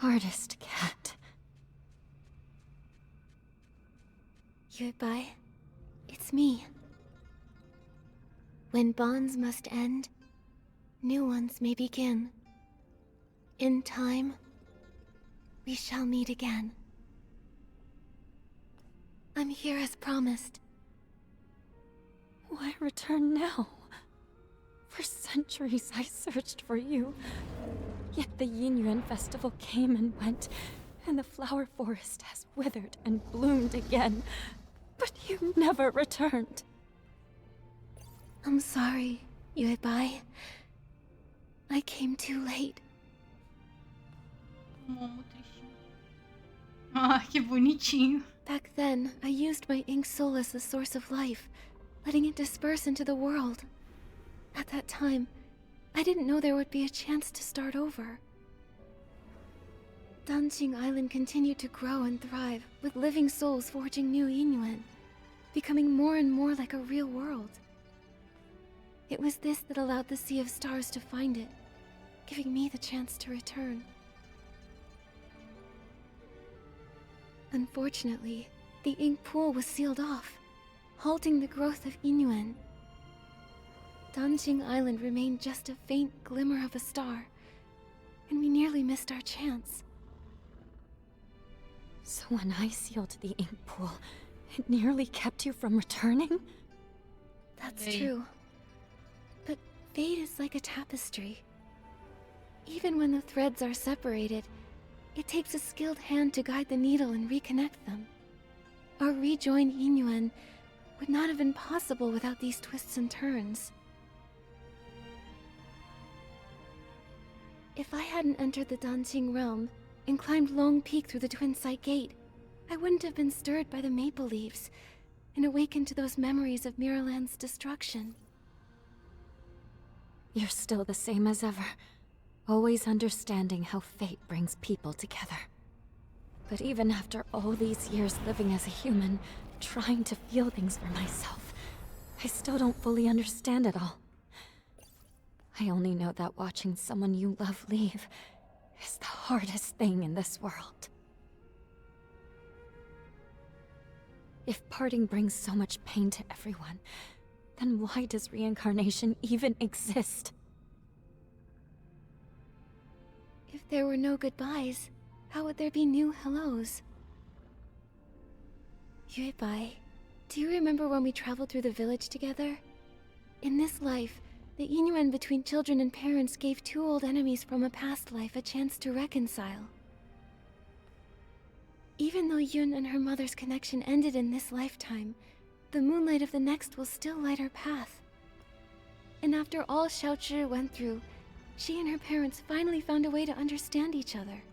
Artist cat. Goodbye. It's me. When bonds must end, new ones may begin. In time, we shall meet again. I'm here as promised. Why return now? For centuries I searched for you. Yet the Yin Yuan festival came and went, and the flower forest has withered and bloomed again, but you never returned. I'm sorry, Yuebai. I came too late. Momo tristinho. Ah, que bonitinho. Back then, I used my ink soul as the source of life, letting it disperse into the world. At that time, I didn't know there would be a chance to start over. Danjing Island continued to grow and thrive, with living souls forging new Inuan, becoming more and more like a real world. It was this that allowed the Sea of Stars to find it, giving me the chance to return. Unfortunately, the ink pool was sealed off, halting the growth of Inuan. Danjing Island remained just a faint glimmer of a star, and we nearly missed our chance. So when I sealed the ink pool, it nearly kept you from returning? That's Hey. true. But fate is like a tapestry. Even when the threads are separated, it takes a skilled hand to guide the needle and reconnect them. Our rejoined Inuan would not have been possible without these twists and turns. If I hadn't entered the Danjing realm and climbed Long Peak through the Twin Sight Gate, I wouldn't have been stirred by the maple leaves and awakened to those memories of Miraland's destruction. You're still the same as ever, always understanding how fate brings people together. But even after all these years living as a human, trying to feel things for myself, I still don't fully understand it all. I only know that watching someone you love leave is the hardest thing in this world. If parting brings so much pain to everyone, then why does reincarnation even exist? If there were no goodbyes, how would there be new hellos? Yuebai, do you remember when we traveled through the village together? In this life, the Inuan between children and parents gave two old enemies from a past life a chance to reconcile. Even though Yun and her mother's connection ended in this lifetime, the moonlight of the next will still light her path. And after all Xiaozhi went through, she and her parents finally found a way to understand each other.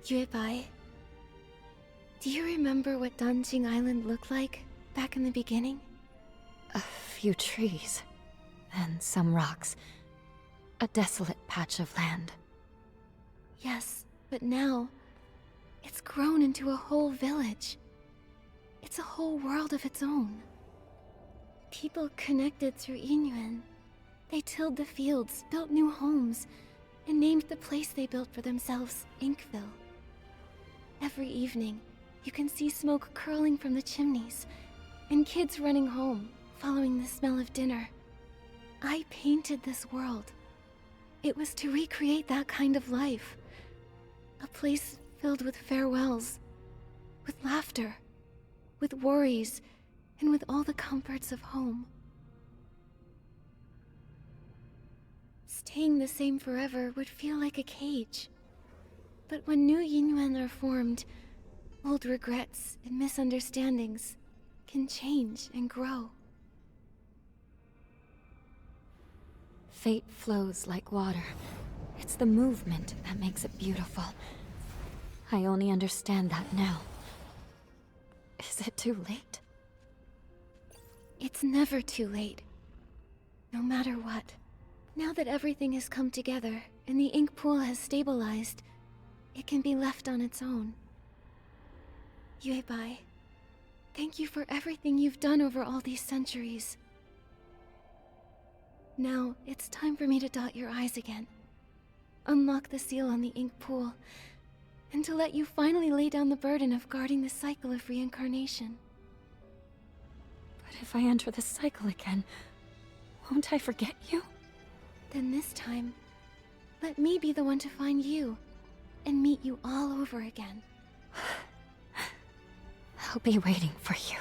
Yuebai, do you remember what Danjing Island looked like back in the beginning? A few trees, and some rocks. A desolate patch of land. Yes, but now, it's grown into a whole village. It's a whole world of its own. People connected through Inuan. They tilled the fields, built new homes, and named the place they built for themselves Inkville. Every evening, you can see smoke curling from the chimneys, and kids running home, following the smell of dinner. I painted this world. It was to recreate that kind of life. A place filled with farewells, with laughter, with worries, and with all the comforts of home. Staying the same forever would feel like a cage. But when new Inuan are formed, old regrets and misunderstandings can change and grow. Fate flows like water. It's the movement that makes it beautiful. I only understand that now. Is it too late? It's never too late. No matter what. Now that everything has come together and the ink pool has stabilized, it can be left on its own. Yuebai, thank you for everything you've done over all these centuries. Now, it's time for me to dot your I's again. Unlock the seal on the ink pool, and to let you finally lay down the burden of guarding the cycle of reincarnation. But if I enter the cycle again, won't I forget you? Then this time, let me be the one to find you, and meet you all over again. I'll be waiting for you.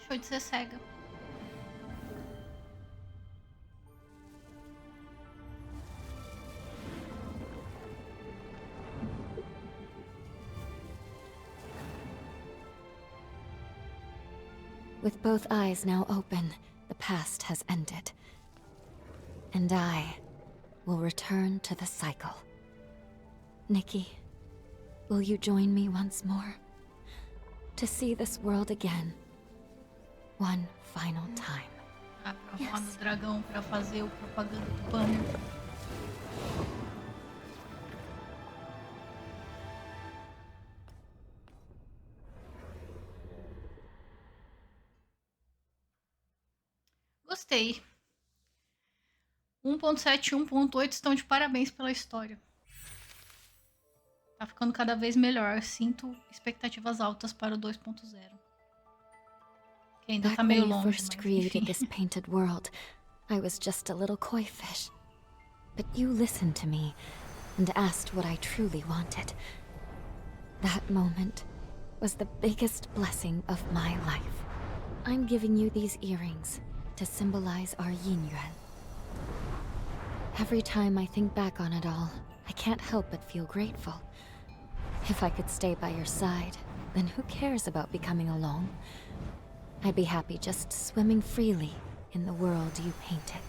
deixou de ser cega. With both eyes now open, the past has ended. And I will return to the cycle. Nikki, will you join me once more? To see this world again. One final time. Ah, pra falar no dragão, pra fazer o propaganda do banner. Gostei. 1.7 e 1.8 estão de parabéns pela história. Tá ficando cada vez melhor. Sinto expectativas altas para o 2.0. Que ainda tá Back meio when you longe, first mas created enfim. this painted world, I was just a little koi fish. But you listened to me and asked what I truly wanted. That moment was the biggest blessing of my life. I'm giving you these earrings to symbolize our yin-yuan. Every time I think back on it all, I can't help but feel grateful. If I could stay by your side, then who cares about becoming alone? I'd be happy just swimming freely in the world you painted.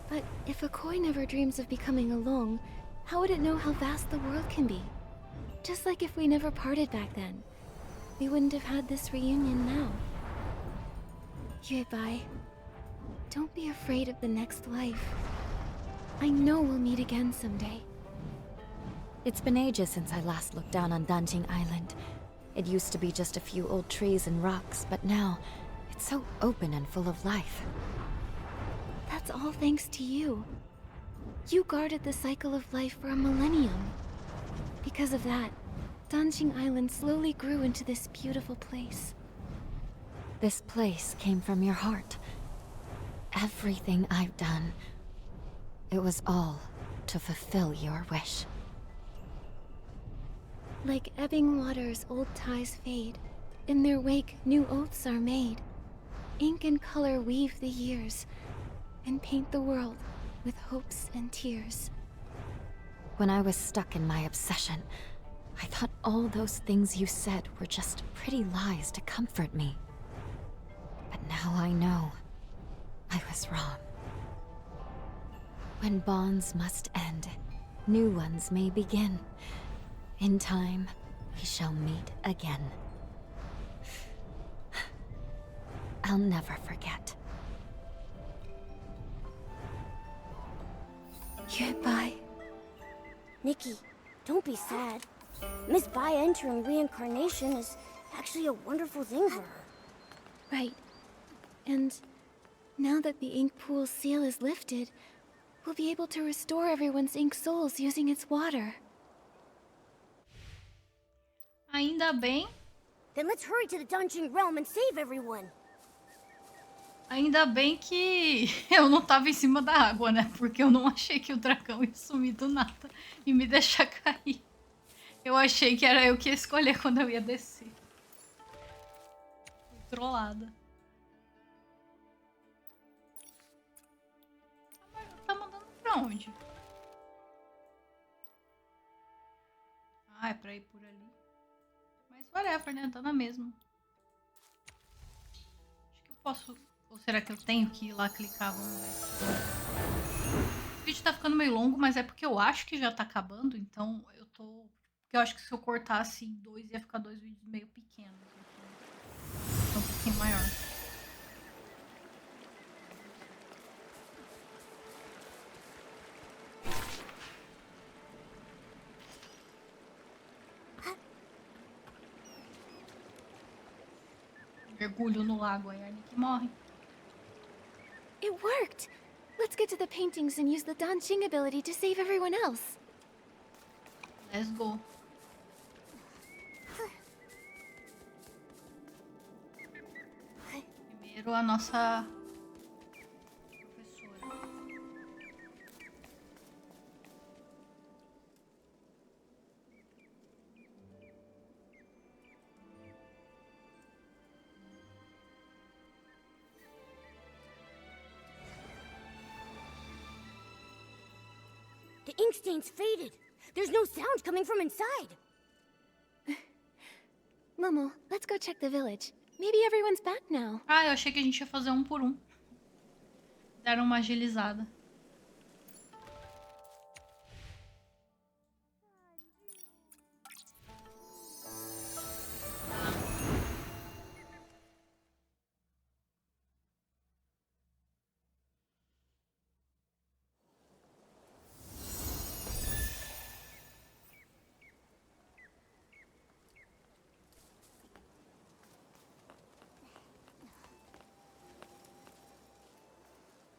But if a koi never dreams of becoming alone, how would it know how vast the world can be? Just like if we never parted back then, we wouldn't have had this reunion now. Yuebai, don't be afraid of the next life. I know we'll meet again someday. It's been ages since I last looked down on Danjing Island. It used to be just a few old trees and rocks, but now it's so open and full of life. That's all thanks to you. You guarded the cycle of life for a millennium. Because of that, Danjing Island slowly grew into this beautiful place. This place came from your heart. Everything I've done, it was all to fulfill your wish. Like ebbing waters, old ties fade. In their wake, new oaths are made. Ink and color weave the years, and paint the world with hopes and tears. When I was stuck in my obsession, I thought all those things you said were just pretty lies to comfort me. But now I know I was wrong. When bonds must end, new ones may begin. In time, we shall meet again. I'll never forget. Yuebai. Nikki, don't be sad. Miss Bai entering reincarnation is actually a wonderful thing for her. Right. And now that the ink pool's seal is lifted, we'll be able to restore everyone's ink souls using its water. Ainda bem. Then let's hurry to the Dungeon Realm and save everyone. Ainda bem que eu não tava em cima da água, né? Porque eu não achei que o dragão ia sumir do nada e me deixar cair. Eu achei que era eu que ia escolher quando eu ia descer. Fui trollada. Tá mandando pra onde? Ah, é pra ir por ali. Mas whatever, né? Tá na mesma. Acho que eu posso... Ou será que eu tenho que ir lá clicar? Vamos ver. O vídeo tá ficando meio longo, mas é porque eu acho que já tá acabando. Então eu tô... Porque eu acho que se eu cortasse em dois, ia ficar dois vídeos meio pequenos. Então um pouquinho maior. Mergulho no lago, aí a Nikki morre. It worked! Let's get to the paintings and use the Danjing ability to save everyone else. Let's go. Primeiro a nossa professora. The ink stain's faded. There's no sound coming from inside. Momo, let's go check the village. Maybe everyone's back now. Ah, eu achei que a gente ia fazer um por um. Deram uma agilizada.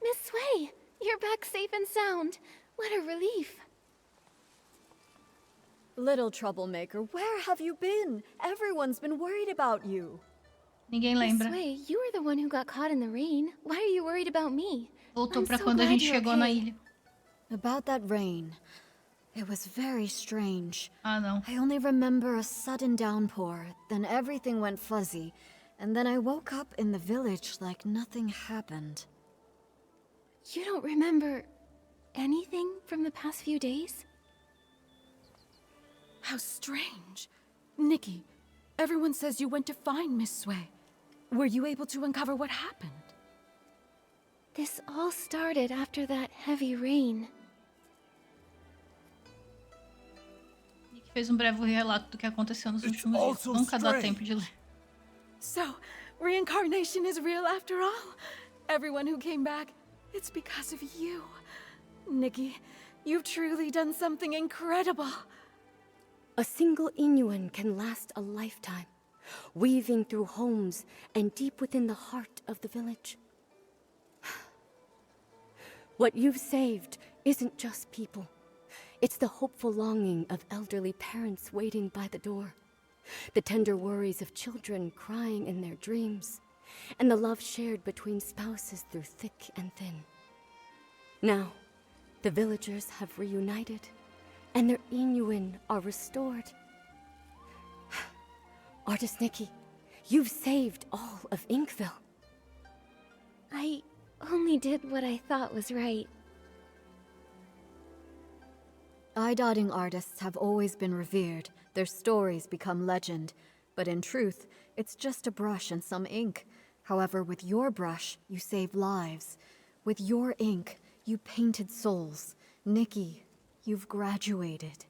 Miss Sway, you're back safe and sound. What a relief. Little troublemaker, where have you been? Everyone's been worried about you. Ninguém Miss lembra. Sway, you were the one who got caught in the rain. Why are you worried about me? Voltou I'm pra so quando a glad gente you're chegou na okay. ilha. About that rain. It was very strange. Ah, não. I only remember a sudden downpour, then everything went fuzzy, and then I woke up in the village like nothing happened. You don't remember anything from the past few days? How strange. Nikki, everyone says you went to find Miss Sway. Were you able to uncover what happened? This all started after that heavy rain. Nick fez um breve relato do que aconteceu nos últimos dias. Nunca dá tempo de ler. So, reincarnation is real after all? Everyone who came back, it's because of you. Nikki, you've truly done something incredible. A single Inuan can last a lifetime, weaving through homes and deep within the heart of the village. What you've saved isn't just people. It's the hopeful longing of elderly parents waiting by the door, the tender worries of children crying in their dreams, and the love shared between spouses through thick and thin. Now, the villagers have reunited, and their Inuan are restored. Artist Nikki, you've saved all of Inkville. I only did what I thought was right. Eye-dotting artists have always been revered, their stories become legend. But in truth, it's just a brush and some ink. However, with your brush, you saved lives. With your ink, you painted souls. Nikki, you've graduated.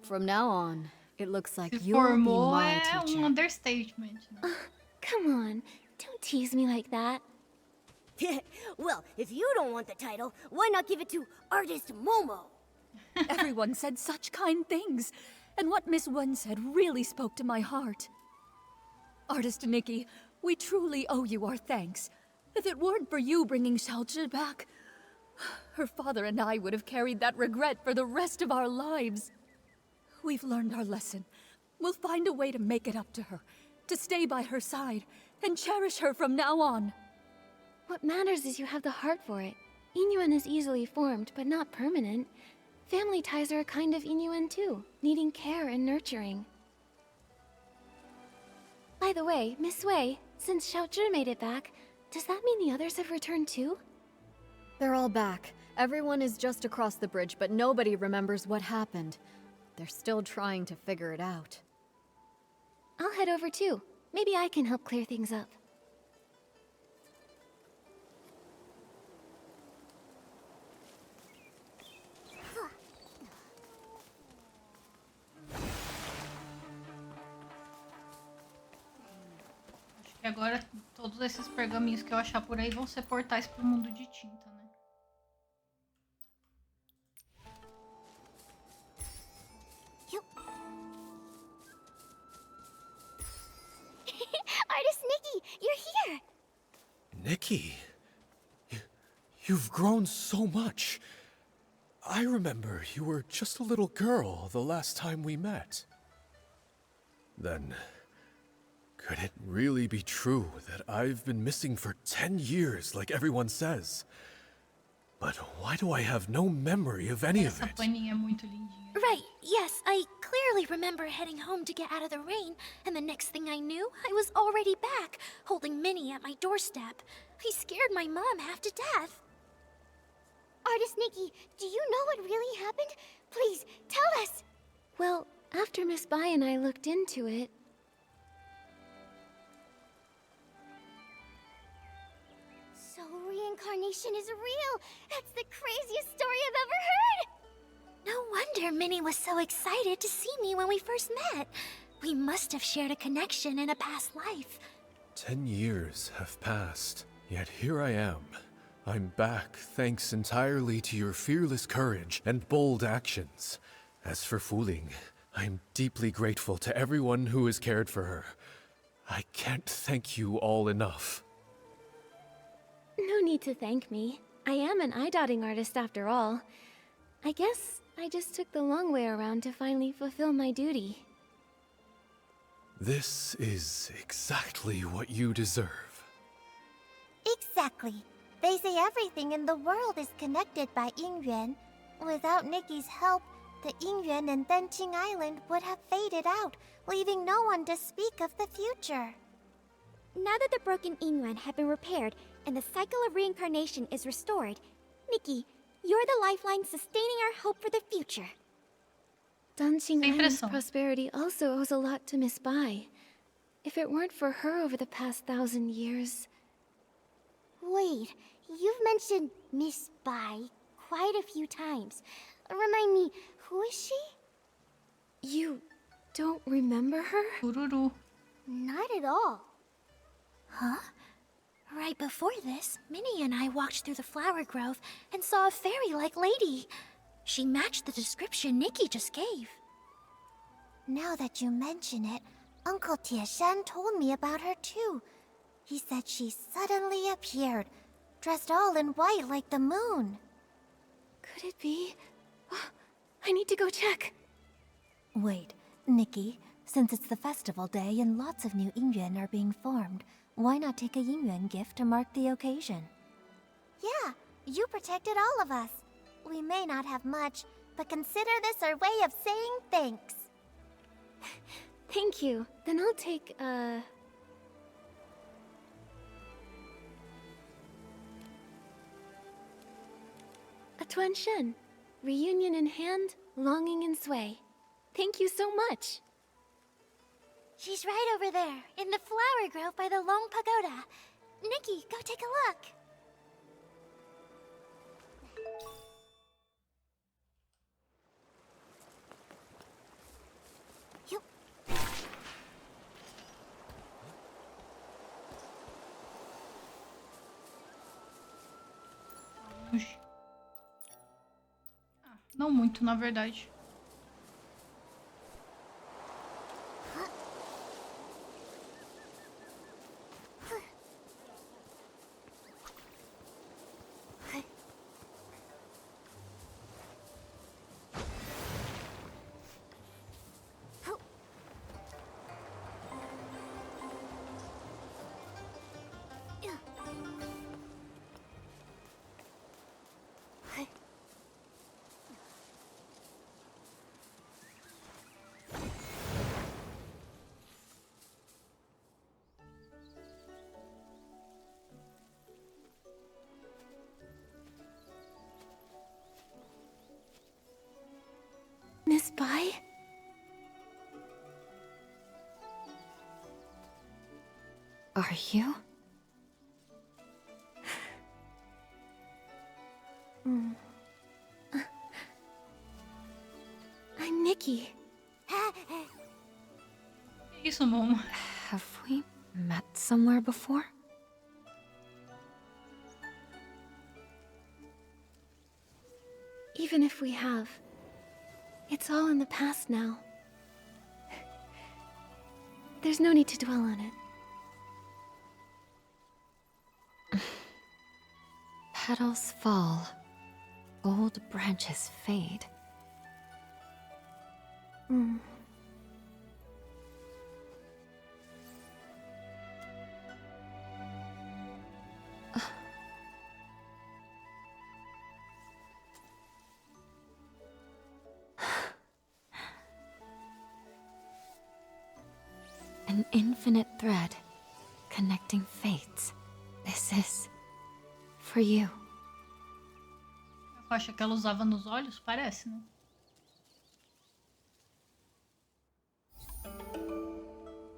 From now on, it looks like Se you'll be formou my é teacher. Come understatement. on, don't tease me like that. Well, if you don't want the title, why not give it to Artist Momo? Everyone said such kind things, and what Miss Wen said really spoke to my heart. Artist Nikki, we truly owe you our thanks. If it weren't for you bringing Xiaozhi back, her father and I would have carried that regret for the rest of our lives. We've learned our lesson. We'll find a way to make it up to her, to stay by her side, and cherish her from now on. What matters is you have the heart for it. Inuan is easily formed, but not permanent. Family ties are a kind of Inuan too, needing care and nurturing. By the way, Miss Wei, since Xiaozhi made it back, does that mean the others have returned too? They're all back. Everyone is just across the bridge, but nobody remembers what happened. They're still trying to figure it out. I'll head over too. Maybe I can help clear things up. Acho que agora todos esses pergaminhos que eu achar por aí vão ser portais pro mundo de tinta, né? Artist Nikki, you're here! Nikki, you've grown so much. I remember you were just a little girl the last time we met. Then, could it really be true that I've been missing for 10 years like everyone says? But why do I have no memory of any of Essa it? paninha é muito lindinha. Right, yes, I clearly remember heading home to get out of the rain, and the next thing I knew, I was already back, holding Minnie at my doorstep. I scared my mom half to death. Artist Nikki, do you know what really happened? Please, tell us! Well, after Miss Bai and I looked into it... So reincarnation is real! That's the craziest story I've ever heard! No wonder Minnie was so excited to see me when we first met. We must have shared a connection in a past life. 10 years have passed, yet here I am. I'm back thanks entirely to your fearless courage and bold actions. As for Fuling, I'm deeply grateful to everyone who has cared for her. I can't thank you all enough. No need to thank me. I am an eye-dotting artist after all. I guess I just took the long way around to finally fulfill my duty. This is exactly what you deserve. Exactly. They say everything in the world is connected by Yingyuan. Without Nikki's help, the Yingyuan in Denqing Island would have faded out, leaving no one to speak of the future. Now that the broken Yingyuan have been repaired and the cycle of reincarnation is restored, Nikki, you're the lifeline sustaining our hope for the future. Denqing Sem Island's pressão. prosperity also owes a lot to Miss Bai. If it weren't for her over the past 1,000 years... Wait, you've mentioned Miss Bai quite a few times. Remind me, who is she? You don't remember her? Tururu. Not at all. Huh? Right before this, Minnie and I walked through the flower grove and saw a fairy-like lady. She matched the description Nikki just gave. Now that you mention it, Uncle Tieshan told me about her too. He said she suddenly appeared, dressed all in white like the moon. Could it be? I need to go check. Wait, Nikki, since it's the festival day and lots of new Yingyuan are being formed, why not take a Yingyuan gift to mark the occasion? Yeah, you protected all of us. We may not have much, but consider this our way of saying thanks. Thank you. Then I'll take, a Tuan Shen. Reunion in hand, longing in sway. Thank you so much. She's right over there, in the flower grove by the Long Pagoda. Nikki, go take a look. You... Não muito, na verdade. Miss Bai? Are you? I'm Nikki. Que isso, Momo? Have we met somewhere before? Even if we have, it's all in the past now. There's no need to dwell on it. Petals fall. Old branches fade. An infinite thread connecting fates. This is for you. Acha que ela usava nos olhos? Parece, né?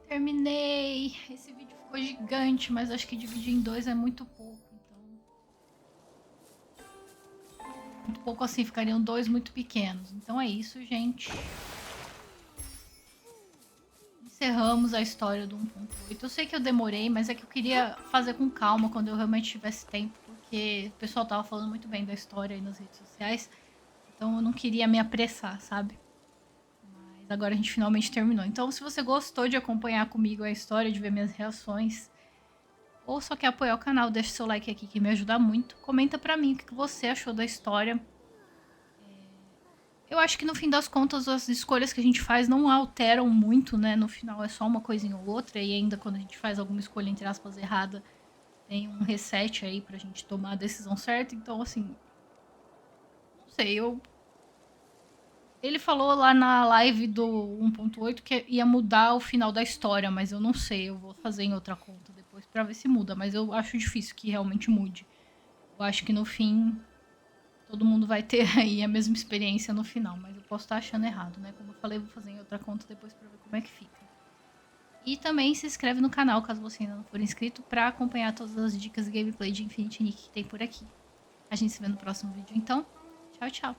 Terminei! Esse vídeo ficou gigante, mas acho que dividir em 2 é muito pouco, então... Muito pouco assim, ficariam 2 muito pequenos. Então é isso, gente. Encerramos a história do 1.8. Eu sei que eu demorei, mas é que eu queria fazer com calma quando eu realmente tivesse tempo, porque o pessoal tava falando muito bem da história aí nas redes sociais, então eu não queria me apressar, sabe? Mas agora a gente finalmente terminou. Então, se você gostou de acompanhar comigo a história, de ver minhas reações, ou só quer apoiar o canal, deixa seu like aqui que me ajuda muito. Comenta pra mim o que você achou da história. Eu acho que no fim das contas as escolhas que a gente faz não alteram muito, né? No final é só uma coisinha ou outra, e ainda quando a gente faz alguma escolha, entre aspas, errada, tem um reset aí pra gente tomar a decisão certa. Então, assim, não sei, Ele falou lá na live do 1.8 que ia mudar o final da história, mas eu não sei, eu vou fazer em outra conta depois pra ver se muda, mas eu acho difícil que realmente mude. Eu acho que no fim todo mundo vai ter aí a mesma experiência no final, mas eu posso estar achando errado, né? Como eu falei, eu vou fazer em outra conta depois pra ver como é que fica. E também se inscreve no canal, caso você ainda não for inscrito, pra acompanhar todas as dicas e gameplay de Infinity Nikki que tem por aqui. A gente se vê no próximo vídeo, então. Tchau, tchau!